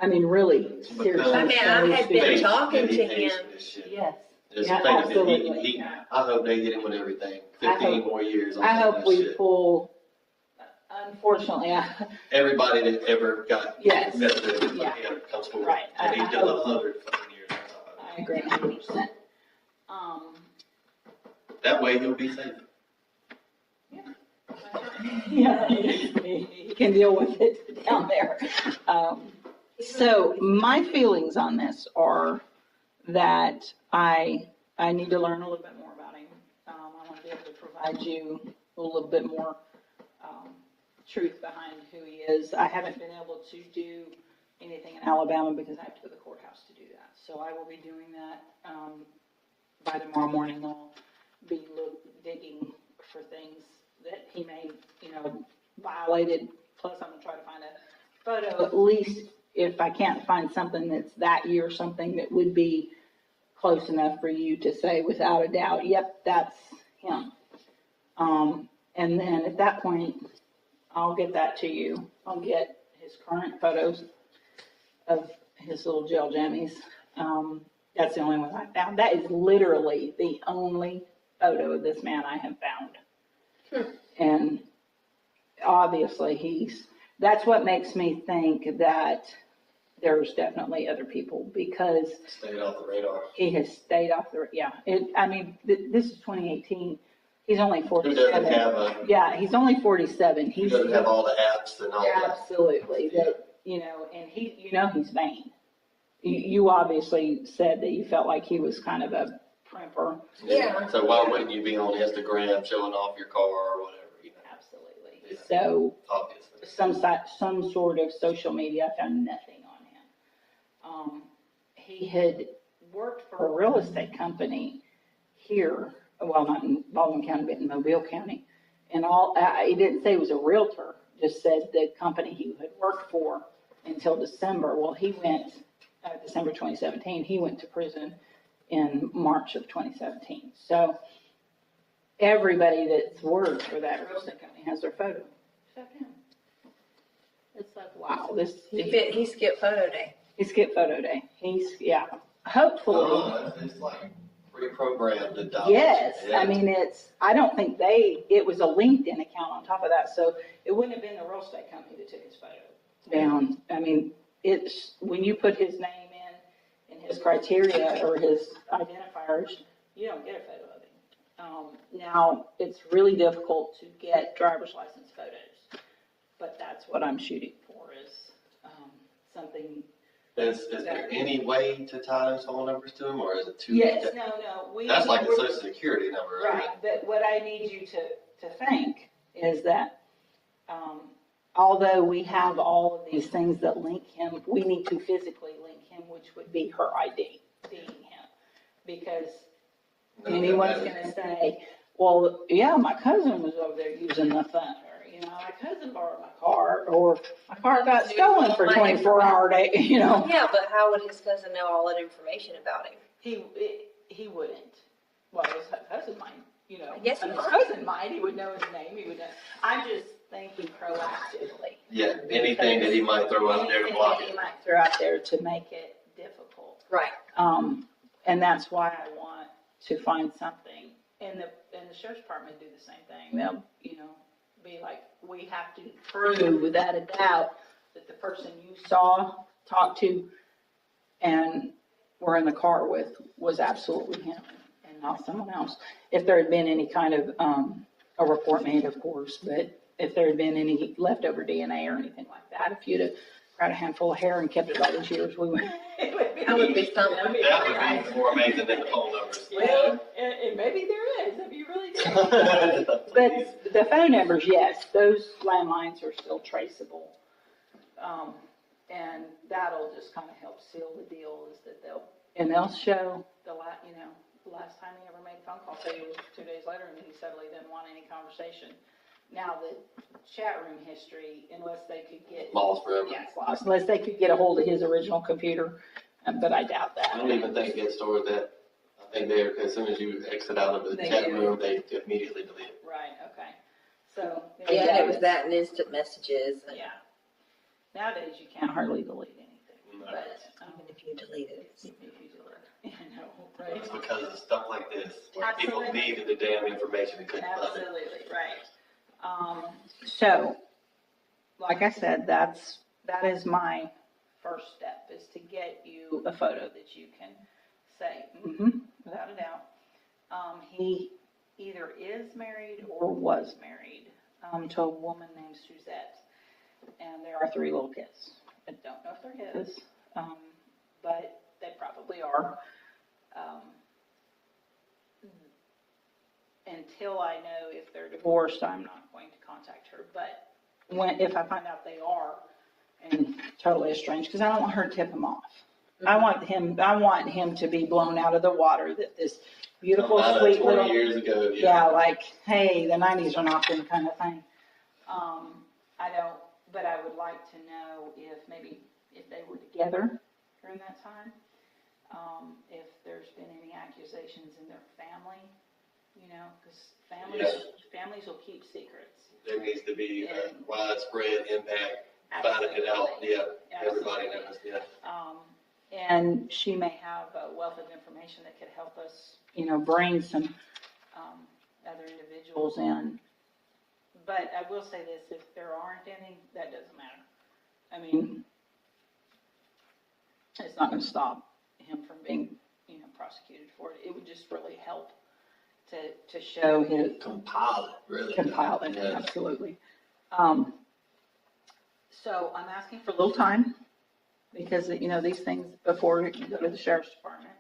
I mean, really, seriously. I mean, I had been Fake, talking and he to pays him. for this shit. Yes. It's Yeah, fake. absolutely. I hope they get him with everything. I 15 hope- more years on I some of hope this we shit. pull, unfortunately, Everybody that ever got Yes. messed with, Yeah. comes forward. Right. And he I does hope- 100 fucking years on top of I agree 100%. it. That way he'll be safe. Yeah, he can deal with it down there. So my feelings on this are that I need to learn a little bit more about him. I want to be able to provide you a little bit more truth behind who he is. I haven't been able to do anything in Alabama because I have to go to the courthouse to do that. So I will be doing that by tomorrow morning. I'll be digging for things that he may, violated. Plus, I'm gonna try to find a photo, at least if I can't find something that's that year, something that would be close enough for you to say without a doubt, yep, that's him. And then at that point, I'll get that to you. I'll get his current photos of his little jail jammies. That's the only one I found. That is literally the only photo of this man I have found. And obviously that's what makes me think that there's definitely other people, because Stayed off the radar. he has stayed off the, this is 2018. He's only Who 47. doesn't have Yeah, he's only 47. who doesn't have all the apps and all that? Absolutely, that, and he's vain. You obviously said that you felt like he was kind of a primper. Yeah. So why wouldn't you be on Instagram showing off your car or whatever, Absolutely. Yeah. So Obviously. some sort of social media, I found nothing on him. He had worked for a real estate company here, well, not in Baldwin County, but in Mobile County. And he didn't say he was a realtor, just said the company he had worked for until December. Well, he went, December 2017, he went to prison in March of 2017. So everybody that's worked for that real estate company has their photo, except him. It's like, wow, He skipped photo day. he skipped photo day. Hopefully. Oh, it's like pre-programmed to dodge. Yes, Yeah. I mean, I don't think it was a LinkedIn account on top of that, so it wouldn't have been the real estate company that took his photo down. I mean, when you put his name in his criteria or his identifiers, you don't get a photo of him. Now, it's really difficult to get driver's license photos, but that's what I'm shooting for is something. Is there any way to tie those phone numbers to them, or is it too? Yes, no. That's like a social security number, right? Right, but what I need you to think is that, although we have all of these things that link him, we need to physically link him, which would be her ID, being him. Because anyone's gonna say, well, yeah, my cousin was over there using the phone, or, my cousin borrowed my car, or my car got stolen for 24-hour day, Yeah, but how would his cousin know all that information about him? He wouldn't. Well, his cousin might, Yes, his cousin might, he would know his name, he would know. I'm just thinking proactively. Yeah, anything that he might throw out there to block Anything that it. he might throw out there to make it difficult. Right. And that's why I want to find something, and the sheriff's department do the same thing. They'll, be like, we have to prove without a doubt that the person you saw, talked to, and were in the car with was absolutely him and not someone else. If there had been any kind of, a report made, of course, but if there had been any leftover DNA or anything like that, if you'd have grabbed a handful of hair and kept it all those years, it would be That would be something. That would be more amazing than the phone numbers. Well, and maybe there is, if you really do. But the phone numbers, yes, those landlines are still traceable. And that'll just kind of help seal the deal is that they'll show the last time he ever made a phone call, say it was 2 days later, and he suddenly didn't want any conversation. Now, the chat room history, unless they could get. Lost forever. Yeah, it's lost, unless they could get a hold of his original computer, but I doubt that. I don't even think it stored that. I think as soon as you exit out of the They chat do. room, they immediately delete it. Right, okay. So. Yeah, it was that and instant messages. And Yeah. Nowadays, you can't hardly delete anything, No. but, even if you delete it, if you delete, I know, right? It's because of stuff like this, where people Absolutely. needed the damn information and couldn't find it. Absolutely, right. So, like I said, that is my first step, is to get you a photo that you can say, without a doubt. He either is married or was married, to a woman named Suzette. And there are 3 little kids. I don't know if they're his, but they probably are. Until I know if they're divorced, I'm not going to contact her. But if I find out they are, and totally estranged, because I don't want her to tip him off. I want him to be blown out of the water that this beautiful, About sweet 20 little. years ago, Yeah, like, hey, the 90s are nothing kind of thing. But I would like to know if they were together during that time, if there's been any accusations in their family, because families will keep secrets. there needs to be a widespread impact, finding it out. Yeah, everybody knows. Yeah. And she may have a wealth of information that could help us, bring some other individuals in. But I will say this, if there aren't any, that doesn't matter. I mean, it's not going to stop him from being, prosecuted for it. It would just really help to show his. Compile it, really. Compile it, Yeah. absolutely. So I'm asking for a little time because, these things before you go to the sheriff's department.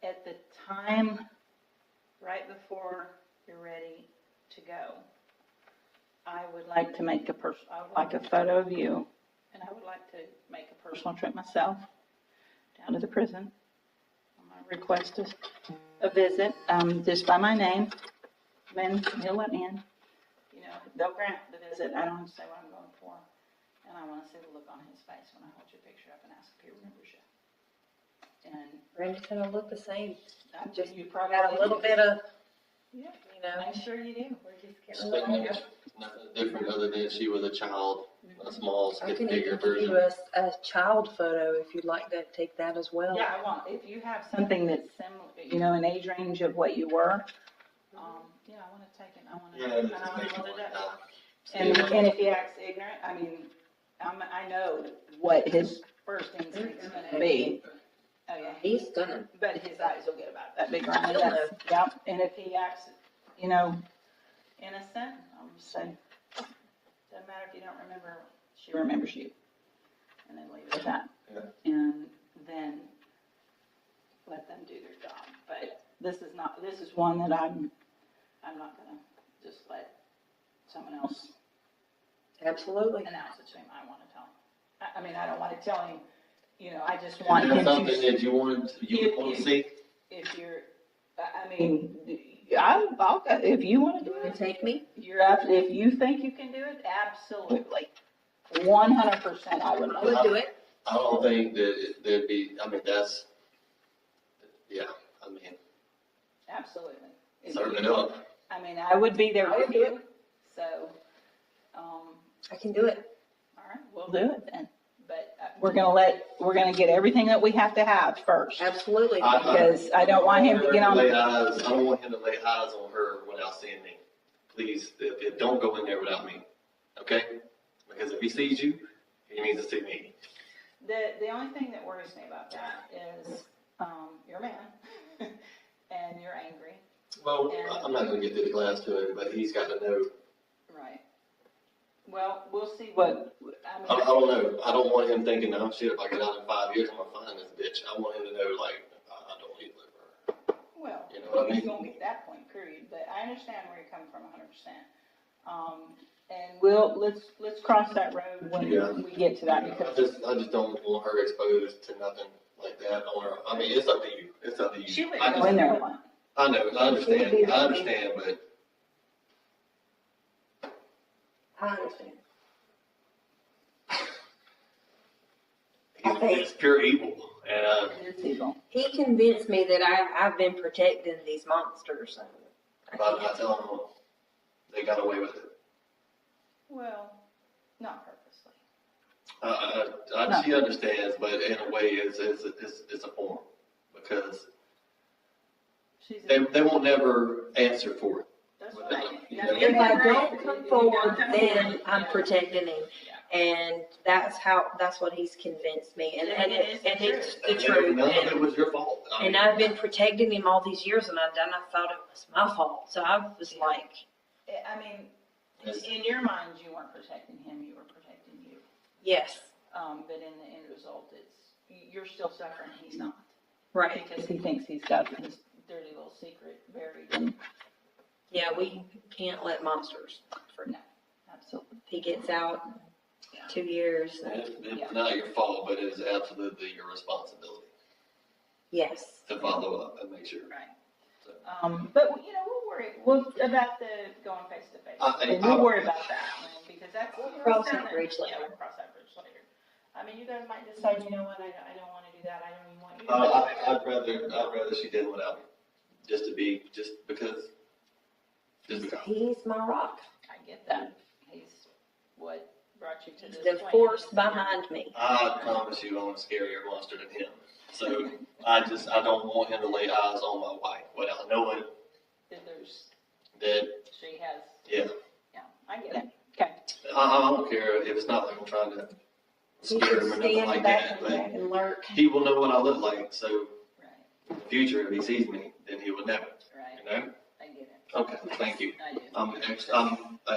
At the time, right before you're ready to go, I would like to make I would like a photo of you, and I would like to make a personal trip myself down to the prison. I'm going to request a visit, just by my name. Then he'll let me in. They'll grant the visit. I don't have to say what I'm going for. And I want to see the look on his face when I hold your picture up and ask if he remembers you. And Randy's gonna look the same. I Just you probably got a little bit of Yeah, you know? I'm sure you do. We just can't really Nothing make up. different other than she was a child, a small, I stick can figure even give you version. a child photo if you'd like to take that as well. Yeah, I want, if you have something that's similar, an age range of what you were, yeah, I want to take it, Yeah, and I want just to make hold it it like up. that. And if he acts ignorant, I mean, I know what his first instinct's gonna be. Oh, yeah, He's gonna. but his eyes will get about that big around. He'll know. Yep, and if he acts, innocent, I'll just say, doesn't matter if you don't remember, she remembers you. And then leave it at that. Yeah. And then let them do their job. But this is one that I'm not gonna just let someone else Absolutely. announce it to him. I want to tell him. I mean, I don't want to tell him, I just want Is him that something to, that you want to see? if you're, I mean, I'll, if you want to do it, Take me? if you think you can do it, absolutely. 100% I would I love would it. do it. I don't think that there'd be, I mean, Absolutely. serve it up. I mean, I would be there I would with do you, so, I can do it. all right, we'll do it then. But we're gonna get everything that we have to have first. Absolutely. Because I don't want him to get on. I don't want him to lay eyes on her without seeing me. Please, don't go in there without me, okay? Because if he sees you, he needs to see me. The only thing that worries me about that is, you're a man, and you're angry. Well, I'm not gonna get to the glass to him, but he's got to know. Right. Well, we'll see what, I don't know. I don't want him thinking, oh shit, if I get out in 5 years, I'm gonna find this bitch. I want him to know, like, I don't need to live for her. well, You know what I mean? it's gonna be at that point, period, but I understand where you're coming from 100%. And let's cross that road when Yeah. we get to that, because I just don't want her exposed to nothing like that on her. I mean, it's up to you. It's up to you. she wouldn't I go just- in there alone. I know, I understand, but I understand. he's pure evil, and It's evil. He convinced me that I've been protecting these monsters. by telling them they got away with it. Well, not purposely. She understands, but in a way, it's a form because She's they won't never answer for it. that's Well, right. you know, If I don't come forward, then I'm protecting him. Yeah. And that's what he's convinced me. And it's the And truth. none of it was your fault. I And mean, I've been protecting him all these years, and I thought it was my fault. So I was like, I mean, Yes. in your mind, you weren't protecting him, you were protecting you. yes, But in the end result, you're still suffering, he's not. right. Because he thinks he's got his dirty little secret buried in. Yeah, we can't let monsters. No, absolutely. If he gets out 2 years, it's not your fault, but it is absolutely your responsibility yes. to follow up and make sure. Right. So. But, we'll worry about the going face to face. And we'll worry about that, because that's. We'll cross that bridge Yeah, later. we'll cross that bridge later. I mean, you guys might decide, you know what, I don't want to do that, I don't even want you to do that. I'd rather she did without me, just because. He's my rock. I get that. He's what brought you to He's this the point. force behind me. I promise you, I'm a scarier monster than him. So I don't want him to lay eyes on my wife without knowing That that, she has, yeah. yeah, I get it. Okay. I don't care if it's not like I'm trying to He scare can him or nothing stand like back that, but and lurk. he will know what I look like. So Right, in the future, if he sees me, then he will know. right. You know? I get it. Okay, thank you. I do. I'm an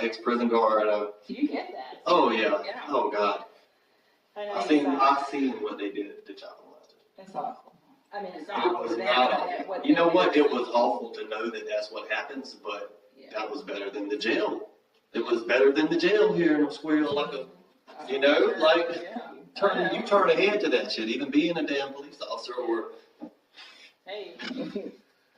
ex-prison guard. You get that. Oh yeah. Yeah. Oh God. I know I it's seen awful. what they did to child molesters. It's awful. I mean, it's It awful. was They not don't awful. get what You know they what? do. It was awful to know that that's what happens, but Yeah. that was better than the jail. It was better than the jail here in Squirrel. Like you know, like Yeah. you turn a head to that shit. Even being a damn police officer, or Hey,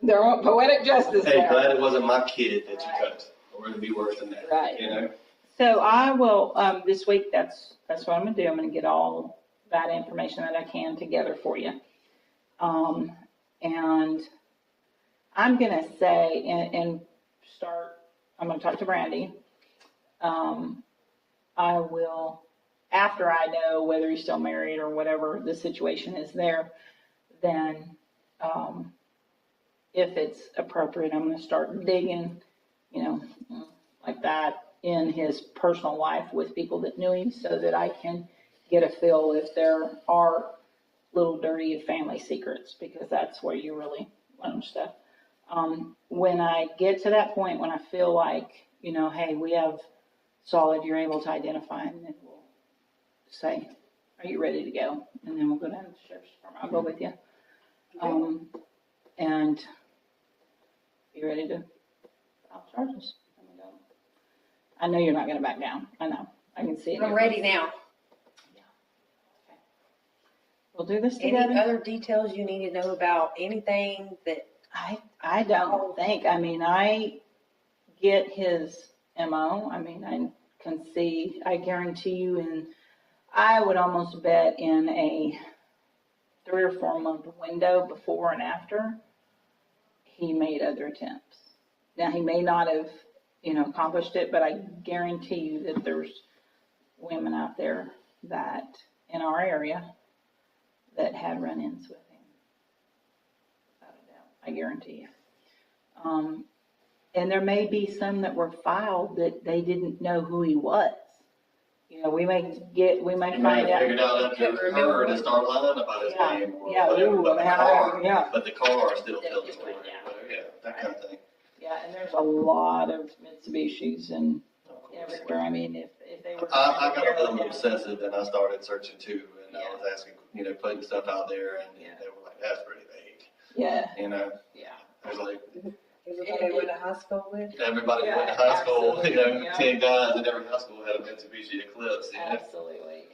they're on poetic justice hey, there. glad it wasn't my kid that you Right. cut, or it'd be worse than that. Right. You know. So I will, this week, that's what I'm gonna do. I'm gonna get all that information that I can together for you. And I'm gonna say, and start, I'm gonna talk to Brandy. I will, after I know whether he's still married or whatever the situation is there, then, if it's appropriate, I'm gonna start digging, like that in his personal life with people that knew him so that I can get a feel if there are little dirty family secrets, because that's where you really learn stuff. When I get to that point, when I feel like, hey, we have solid, you're able to identify, and then we'll say, are you ready to go? And then we'll go down to the sheriff's department. I'll go with you. And be ready to file charges. I know you're not going to back down. I know. I can see it. I'm ready now. Yeah. Okay. We'll do this Any together. other details you need to know about anything that? I don't think. I mean, I get his MO. I mean, I can see, I guarantee you, and I would almost bet in a 3 or 4 month window before and after, he made other attempts. Now, he may not have, accomplished it, but I guarantee you that there's women out there that, in our area, that had run-ins with him. Without a doubt. I guarantee you. And there may be some that were filed that they didn't know who he was. We may find out. Figured out after her to start lying about his name or Yeah, whatever, ooh, but the car, yeah. but the car still tells the Different, story, yeah. whatever, yeah, that kind of thing. Yeah, and there's a lot of Mitsubishis and Of course. everywhere. I mean, if they were. I got a barely little down. obsessive and I started searching too, and I Yeah. was asking, putting stuff out there, and Yeah. they were like, that's pretty vague. Yeah, Yeah. I was like, Everybody went to high school with? everybody went to Yeah, high school, absolutely, yeah. 10 guys in every high school had a Mitsubishi Eclipse, absolutely.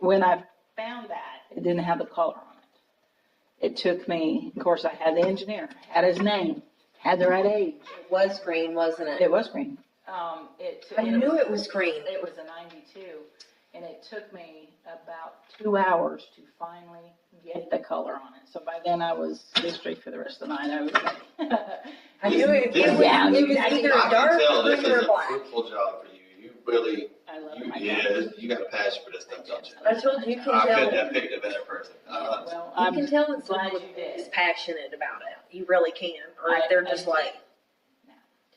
When I found that, it didn't have the color on it. It took me, of course, I had the engineer, had his name, had the right age. It was green, wasn't it? It was green. I knew it was green. It was a 92, and it took me about 2 hours to finally get the color on it. So by then I was history for the rest of the night. I was like, I knew it. This- It was, Yeah, it was I either I can dark, tell this green, is or a black. fruitful job for you. You really, I love you, my yeah, job. you got a passion for this stuff, don't you? I told you, you can I couldn't tell. have picked a better person. Well, You I'm can tell when glad someone you did. is passionate about it. You really can. Or if they're just like,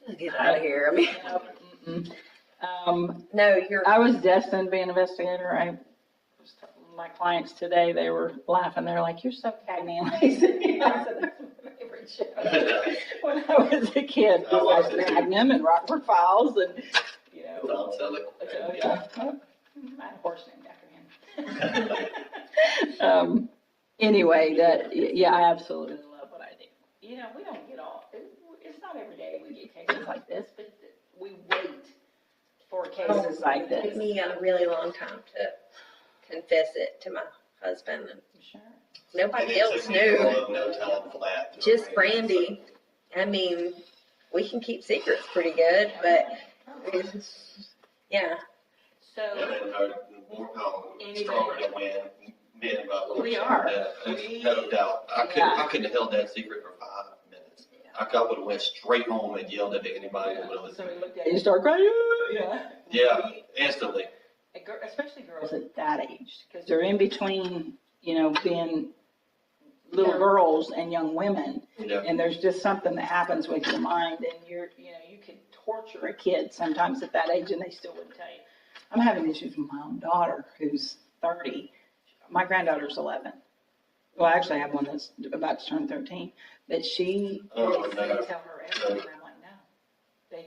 just get out of here. I mean, no, you're. I was destined to be an investigator. I was telling my clients today, they were laughing. They're like, "You're so Cagney and Lacey." I said, "That's my favorite show." When I was a kid, I I loved was it. Magnum and Rockford Files, and Tom Selleck. oh, yeah. I had a horse named after him. Anyway, I absolutely love what I do. We don't get all. It's not every day we get cases like this, but we wait for cases like It took this. me a really long time to confess it to my husband, and Sure. nobody And it else took me knew. no time flat. to Just arrange Brandy. I mean, we can keep secrets pretty good, but yeah. So, Women are more stronger than men about little We shit are. like that. There's no doubt. I couldn't have held that secret for 5 minutes. I would have went straight home and yelled at anybody that would have so listened. we looked at you, start crying. Yeah. Yeah, instantly. Especially girls at that age, because they're in between, being little girls and young women. Yeah. And there's just something that happens with your mind, and you can torture a kid sometimes at that age, and they still wouldn't tell you. I'm having issues with my own daughter, who's 30. My granddaughter's 11. Well, actually, I have one that's about to turn 13. But she, Oh, they no. tell her everything, and I'm like, no.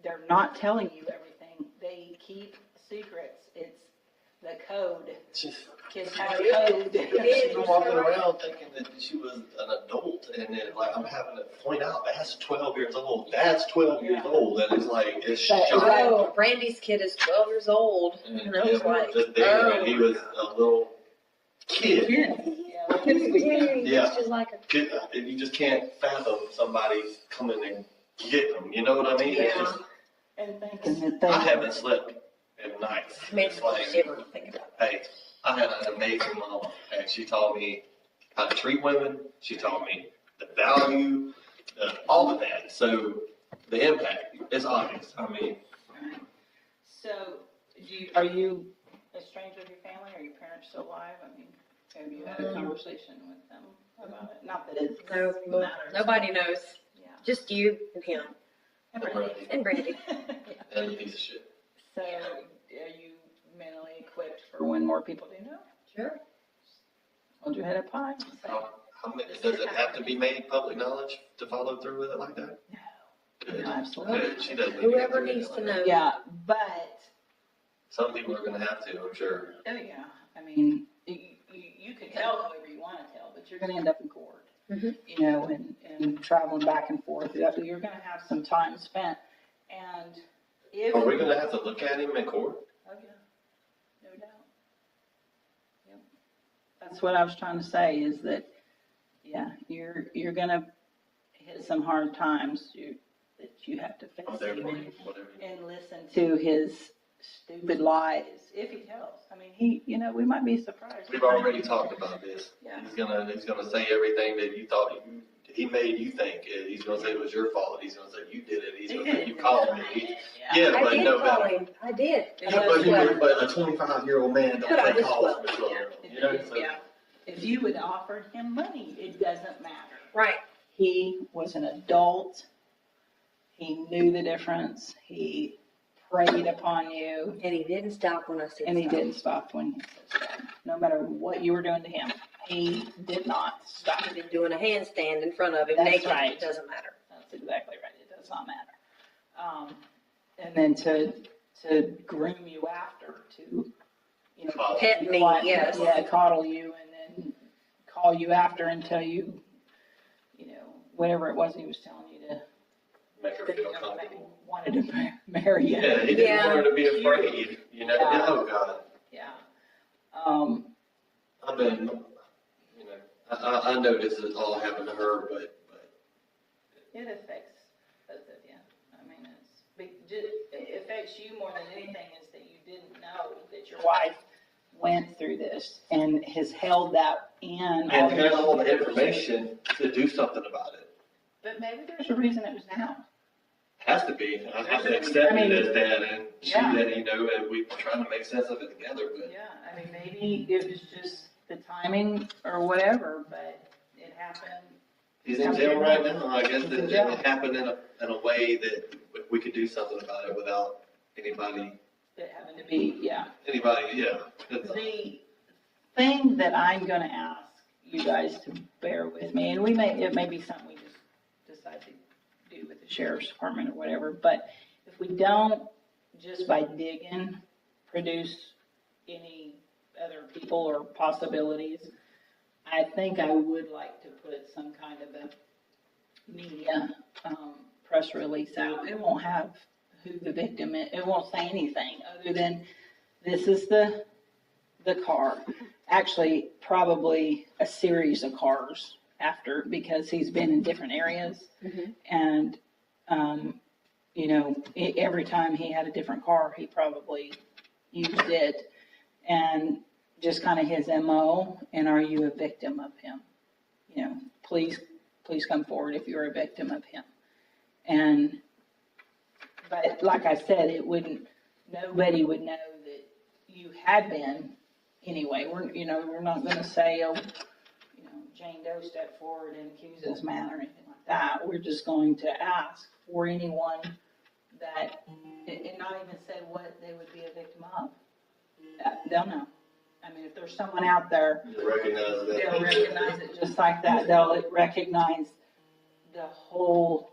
They're not telling you everything. They keep secrets. It's the code. Kids have a code. She's been walking around thinking that she was an adult, and then I'm having to point out that's 12 years old. That's 12 years old, and it's shocking. Oh, Brandy's kid is 12 years old, and I was like, just there, and he was a little kid. Yeah. It's just like a Kid, and you just can't fathom somebody coming and getting them. You know what I mean? It's Yeah. just, And thinking that they. I haven't slept at night. makes It's me like, shiver to think about it. hey, I had an amazing mama, and she taught me how to treat women. She taught me the value, all of that. So the impact is obvious. I mean, So, are you estranged with your family? Are your parents still alive? I mean, have you had a conversation with them about it? Not that it No, matters. nobody knows. Yeah. Just you and him And Brandy. and Brandy. and a piece of shit. So, are you mentally equipped for when more people do know? Sure. Hold your head up high. and say, How many, does it have to be made public knowledge to follow through with it like that? No. Good. No, absolutely. Good. She doesn't. Whoever needs to know. Yeah, but, Some people are gonna have to, I'm sure. oh yeah, I mean, you can tell whoever you want to tell, but you're going to end up in court. Mhm. You know, and traveling back and forth. You're going to have some time spent. And if. Are we gonna have to look at him in court? Oh, yeah, no doubt. Yep. That's what I was trying to say is that, yeah, you're gonna hit some hard times that you have to face I'm there him for you, whatever. and listen to his stupid lies if he tells. I mean, we might be surprised. We've already talked about this. Yeah. He's gonna say everything that you thought he made you think. He's gonna say it was your fault. He's gonna say you did it. He's gonna say you called me. Yeah, I but did no call better. him. I did. But a 25-year-old man But I don't say was calls 12. for children. You know, so Yeah. If you had offered him money, it doesn't matter. Right. He was an adult. He knew the difference. He preyed upon you, And he didn't stop when I said and he stop. didn't stop when he said stop. No matter what you were doing to him, he did not stop. I've been doing a handstand in front of him. That's naked. right. It doesn't matter. That's exactly right. It does not matter. And then to groom you after, to, Pet me, yes. Yeah, coddle you and then call you after and tell you, whatever it was he was telling you to. make her feel comfortable. Wanted to marry you. Yeah, he didn't want her to be afraid. You know, Yeah. oh God. Yeah. I've been, I know this has all happened to her, but It affects both of you. I mean, it affects you more than anything is that you didn't know that your wife went through this and has held that in. and had all the information to do something about it. But maybe there's a reason it was now. Has to be. I have to accept it as that, and she Yeah. did, and we trying to make sense of it together, but. Yeah, I mean, maybe it was just the timing or whatever, but it happened. He's in jail right now. I guess He's in that jail. it happened in a way that we could do something about it without anybody, It happened to be, yeah. yeah. The thing that I'm gonna ask you guys to bear with me, and it may be something we just decide to do with the sheriff's department or whatever, but if we don't, just by digging, produce any other people or possibilities, I think I would like to put some kind of a media, press release out. It won't have who the victim is. It won't say anything other than this is the car. Actually, probably a series of cars after, because he's been in different areas. Mhm. And, every time he had a different car, he probably used it. And just kind of his MO, and are you a victim of him? Please come forward if you're a victim of him. But like I said, nobody would know that you had been anyway. We're not gonna say, Jane Doe stepped forward and accused this man or anything like that. We're just going to ask for anyone that, and not even say what they would be a victim of. They'll know. I mean, if there's someone out there, To recognize that. they'll recognize it just like that. They'll recognize the whole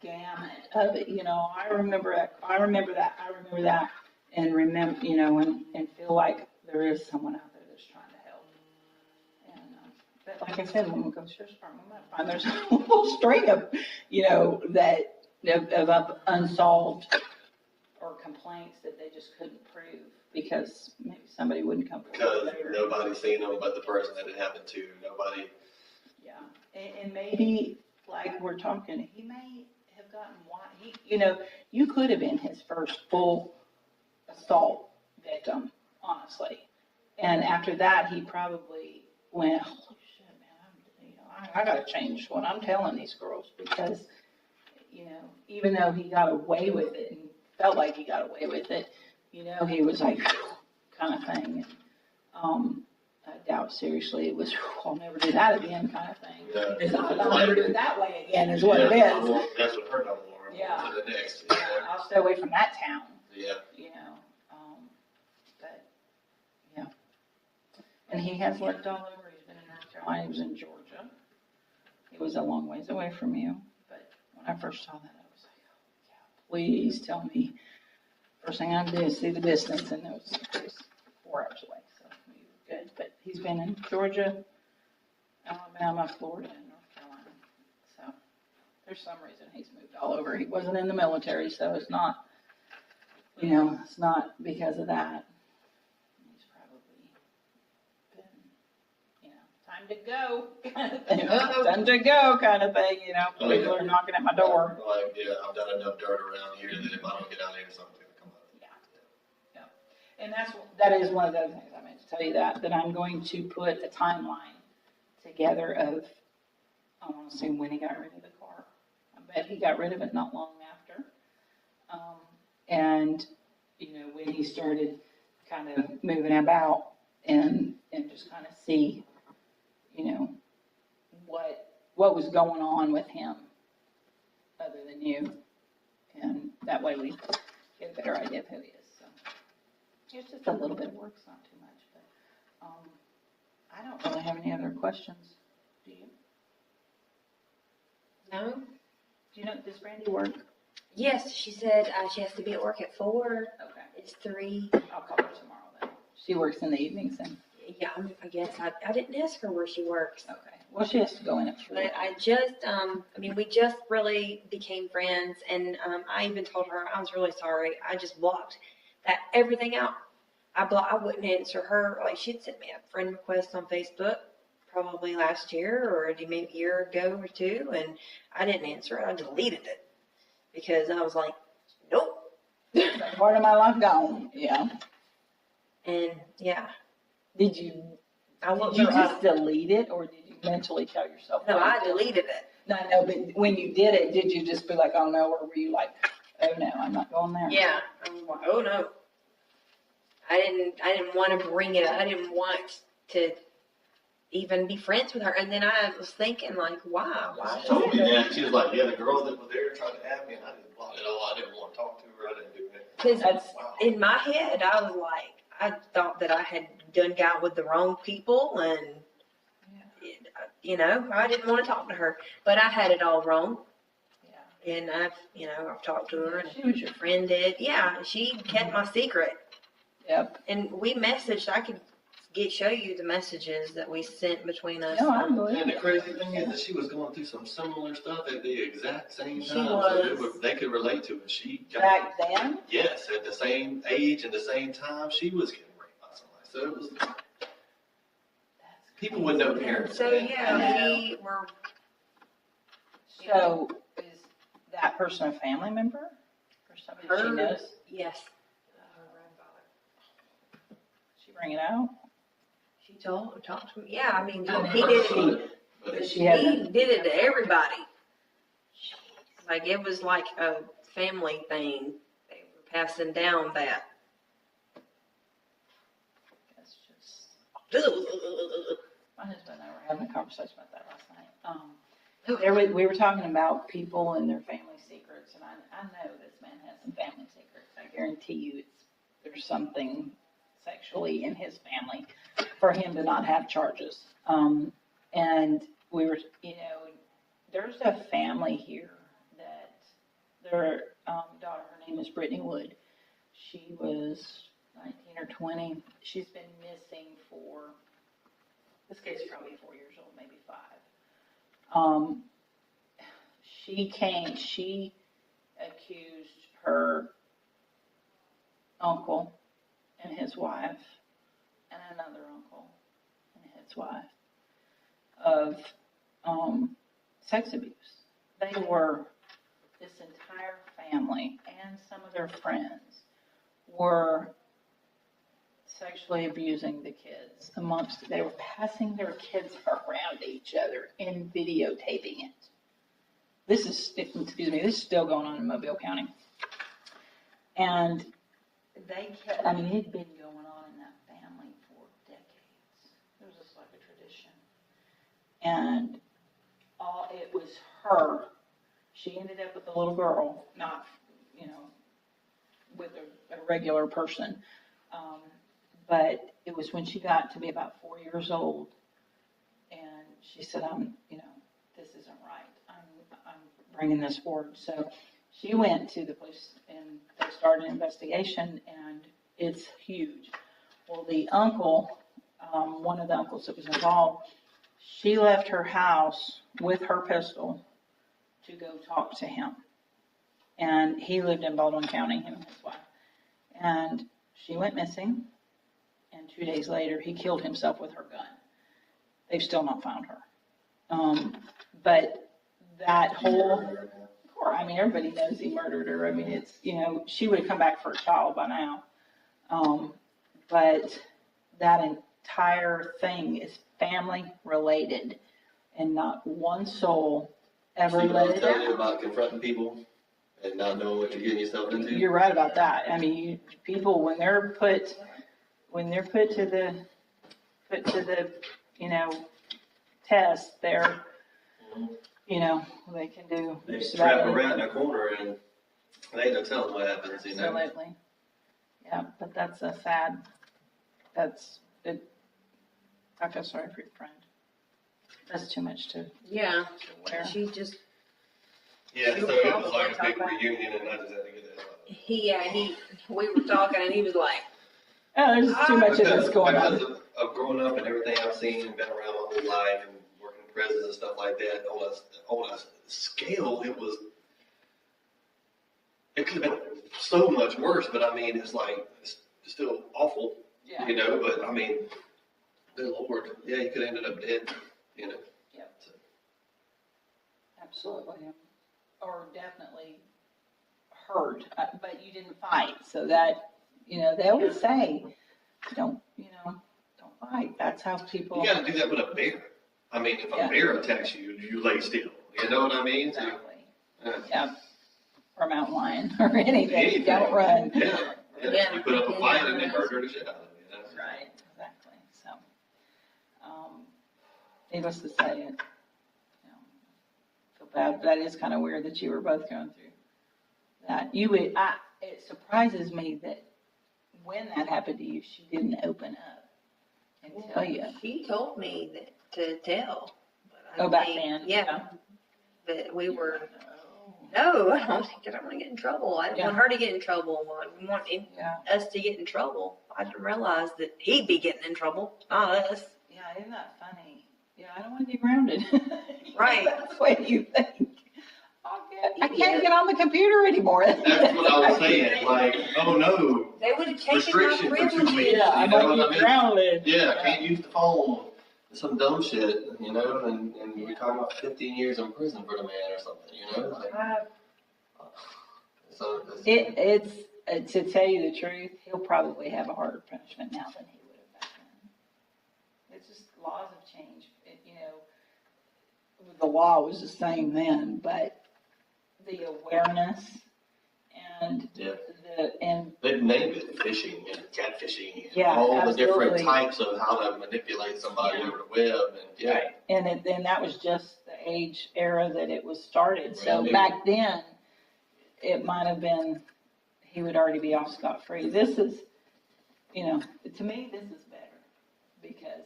gamut of it. I remember that, and and feel like there is someone out there that's trying to help. And, but like I said, when we go to the sheriff's department, we might find there's a whole string of, of unsolved or complaints that they just couldn't prove because maybe somebody wouldn't come forward. Because nobody's seen them but the person that it happened to. Nobody. Yeah, and maybe, like we're talking, he may have gotten you could have been his first full assault victim, honestly. And after that, he probably went, holy shit, man, I gotta change what I'm telling these girls because, you know, even though he got away with it and felt like he got away with it, you know, he was like, kind of thing. I doubt seriously it was, I'll never do that again kind of thing. Yeah. It's not, I'll never do it that way again is what it is. Well, that's what her number one. Yeah. To the next. Yeah, I'll stay away from that town, Yeah. you know, but, yeah. And he has looked all over, he's been in North Carolina, he was in Georgia. He was a long ways away from you, but when I first saw that, I was like, oh, yeah, please tell me. First thing I did is see the distance, and it was 4 hours away, so we were good. But he's been in Georgia, Alabama, Florida, and North Carolina. So there's some reason he's moved all over. He wasn't in the military, so it's not, you know, it's not because of that. He's probably been, you know, time to go kind of thing. Time to go kind of thing, you know. Oh, yeah. People are knocking at my door. Like, yeah, I've done enough dirt around here that if I don't get out here, something's gonna come up. And that is one of the other things I meant to tell you that I'm going to put a timeline together of, I want to say when he got rid of the car. I bet he got rid of it not long after. And, you know, when he started kind of moving about and just kind of see, you know, what was going on with him other than you. And that way we get a better idea of who he is. So it's just a little bit of work, it's not too much, but I don't really have any other questions. Do you? No? Do you know, does Brandy work? Yes, she said she has to be at work at 4. Okay. It's 3. I'll call her tomorrow then. She works in the evenings then? Yeah, I guess I didn't ask her where she works. Okay. Well, she has to go in at 3. But I just, we just really became friends, and I even told her I was really sorry. I just blocked everything out. I wouldn't answer her. Like, she'd sent me a friend request on Facebook probably last year or maybe a year ago or 2, and I didn't answer it. I deleted it because I was like, nope. Part of my life gone, yeah. And yeah, Did you looked you her just up. delete it, or did you mentally tell yourself? No, what I you did? deleted it. No, but when you did it, did you just be like, oh no, or were you like, oh no, I'm not going there? Yeah, I was like, oh no. I didn't want to bring it up. I didn't want to even be friends with her. And then I was thinking, like, why? She told me that. She was like, yeah, the girls that were there trying to add me, and I just blocked it all. I didn't want to talk to her. I didn't do that. Because Wow. in my head, I was like, I thought that I had got with the wrong people, and you know, I didn't want to talk to her. But I had it all wrong. Yeah. And I've talked to her, and She was your friend. friend did. Yeah, she kept my secret. Yep. And we messaged. I could show you the messages that we sent between us. No, I believe And the it. crazy thing is that she was going through some similar stuff at the exact same She time. was. So they could relate to it. She got, Back then? yes, at the same age and the same time, she was getting raped by somebody. So it was, people with no parents. So man. yeah, we were. So is that person a family member or somebody she Her- knows? Yes. She bring it out? She talked to me. Yeah, I mean, Yeah, he did it. But She He hasn't. did it to everybody. Like, it was like a family thing. They were passing down that. That's just, my husband and I were having a conversation about that last night. We were talking about people and their family secrets, and I know this man has some family secrets. I guarantee you there's something sexually in his family for him to not have charges. And we were, there's a family here that their daughter, her name is Brittany Wood. She was 19 or 20. She's been missing for, this kid's probably 4 years old, maybe 5. She accused her uncle and his wife and another uncle and his wife of sex abuse. They were, this entire family and some of their friends were sexually abusing the kids they were passing their kids around each other and videotaping it. This is still going on in Mobile County. And it had been going on in that family for decades. It was just like a tradition. And it was her. She ended up with a little girl, not, with a regular person. But it was when she got to be about 4 years old, and she said, this isn't right. I'm bringing this forward. So she went to the police, and they started an investigation, and it's huge. Well, the uncle, one of the uncles that was involved, she left her house with her pistol to go talk to him. And he lived in Baldwin County, him and his wife. And she went missing. And 2 days later, he killed himself with her gun. They've still not found her. But that whole, everybody knows he murdered her. It's, she would have come back for a child by now. But that entire thing is family related, and not one soul ever See what I let was it telling you out. about confronting people and not knowing what you're getting yourself into? You're right about that. People, when they're put to the test, they're, they can do. They just trap about a rat in anything. a corner and they ain't no telling what happens, Absolutely. Yeah, but that's a sad, I feel sorry for your friend. That's too much to Yeah, wear. she just, Yeah, so it was like a big reunion and I just had to get that out. we were talking and he was like, Oh, there's too much of this going on. Because of growing up and everything I've seen and been around my whole life and working in prisons and stuff like that, on a scale, it could have been so much worse, but it's still awful, Yeah. but good Lord, yeah, you could have ended up dead, Yep. Absolutely. Or definitely hurt, but you didn't fight. So that, they always say, don't fight. That's how people. You gotta do that with a bear. If a bear attacks you, you lay still. You know what I mean? Exactly. Yeah. Yeah. Or mountain lion or anything. Don't run. Yeah. Yeah. You put up a fight and they murder the shit out of you. Right. Exactly. So, needless to say, it, feel bad. That is kind of weird that you were both going through that. It surprises me that when that happened to you, she didn't open up and tell you. She told me to tell. But I Back think- then. Yeah. But we were, no, I don't want to get in trouble. I didn't want her to get in trouble. I didn't want Yeah. us to get in trouble. I didn't realize that he'd be getting in trouble, not us. Yeah, isn't that funny? Yeah, I don't want to be grounded. Right. That's what you think. I can't get on the computer anymore. That's what I was saying. Oh no. They would have taken my Restriction for 2 privileges. weeks. Yeah, I You know might what I be mean? grounded. Yeah, can't use the phone. Some dumb shit, and we're talking about 15 years in prison for the man or something, So It's to tell you the truth, he'll probably have a harder punishment now than he would have back then. It's just laws have changed. The law was the same then, but the awareness and yeah. and They've named it fishing and catfishing and Yeah, all the different absolutely. types of how to manipulate somebody Yeah. over the web and right. And that was just the age era that it was started. So Right. back then, it might have been he would already be off scot-free. This is, to me, this is better because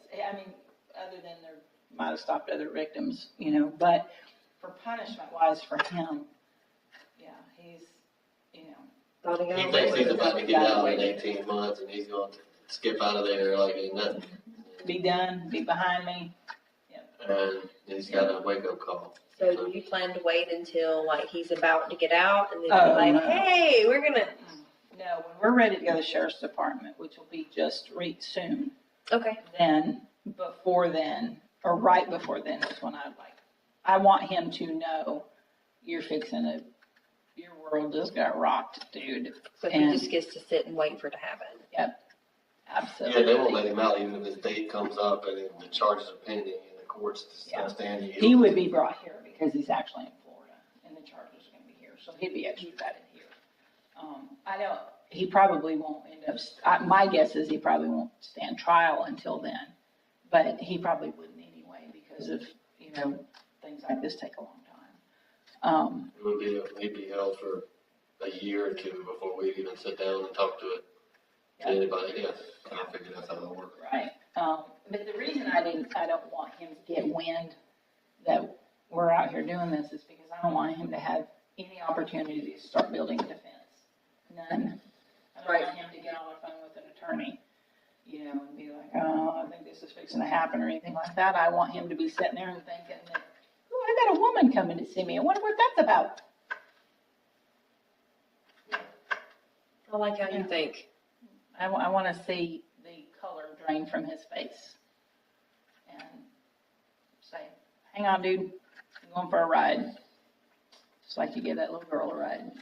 other than there might have stopped other victims, but for punishment-wise for him, yeah, he's, Thought he got he away thinks with he's it. about to get out in 18 months and he's going to skip out of there like ain't nothing. be done, be behind me. And he's got a wake-up call. So do you plan to wait until he's about to get out and then Oh, be like, no. hey, we're gonna. No, when we're ready to go to the sheriff's department, which will be just soon, Okay. then, before then, or right before then is when I want him to know your world just got rocked, dude. So he And- just gets to sit and wait for it to happen. Yep, Absolutely. Yeah, they won't let him out even if his date comes up and if the charges are pending and the court's standing. He would be brought here because he's actually in Florida and the charges are gonna be here, so he'd be extradited here. He probably won't end up, my guess is he probably won't stand trial until then, but he probably wouldn't anyway because of, things like this take a long time. He'd be held for a year or two before we even sit down and talk to anybody. Yeah, kind of figure that's how it'll work. Right. But the reason I don't want him to get wind that we're out here doing this is because I don't want him to have any opportunity to start building a defense. None. I don't want him to get on the phone with an attorney, and be like, oh, I think this is fixing to happen or anything like that. I want him to be sitting there and thinking that, oh, I got a woman coming to see me. I wonder what that's about. I like how you think. I want to see the color drain from his face and say, hang on, dude, I'm going for a ride. Just like you give that little girl a ride,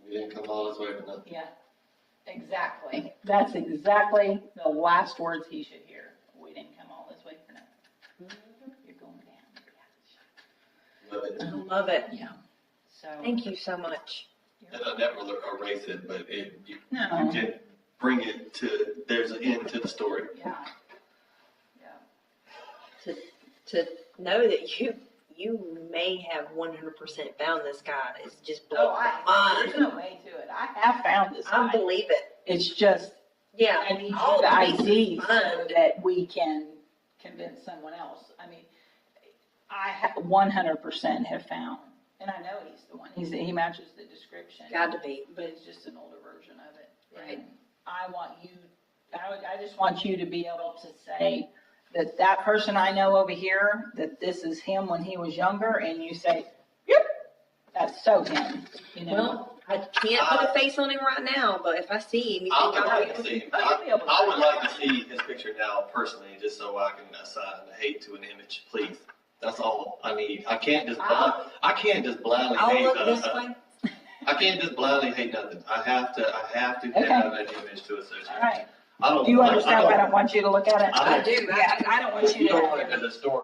We didn't come all this way for nothing. Yeah, exactly. That's exactly the last words he should hear. We didn't come all this way for nothing. You're going down. Love it. I love it. Yeah. So. Thank you so much. And I never erase it, but you No. can bring it to, there's an end to the story. Yeah. Yeah. To know that you may have 100% found this guy is just blowing my There's mind. no way to it. I have found this guy. I believe it. It's just, Yeah. I need all the pieces ID so fine. that we can convince someone else. I mean, I 100% have found, and I know he's the one. He matches the description. Got to be. But it's just an older version of it. Right. And I just want you to be able to say that person I know over here, that this is him when he was younger, and you say, yep, that's so him, Well, I can't put a face on him right now, but if I see him, you I think would I'll like to see him. Oh, you'll be able to. I would like to see his picture now personally, just so I can assign the hate to an image, please. That's all I need. I can't just blindly I'll hate. look this way. I can't just blindly hate nothing. I have to Okay. have an image to associate. All right. I don't. Do you understand why I don't want you to look at it? I do. Yeah, I don't want you You don't to. want to do the story.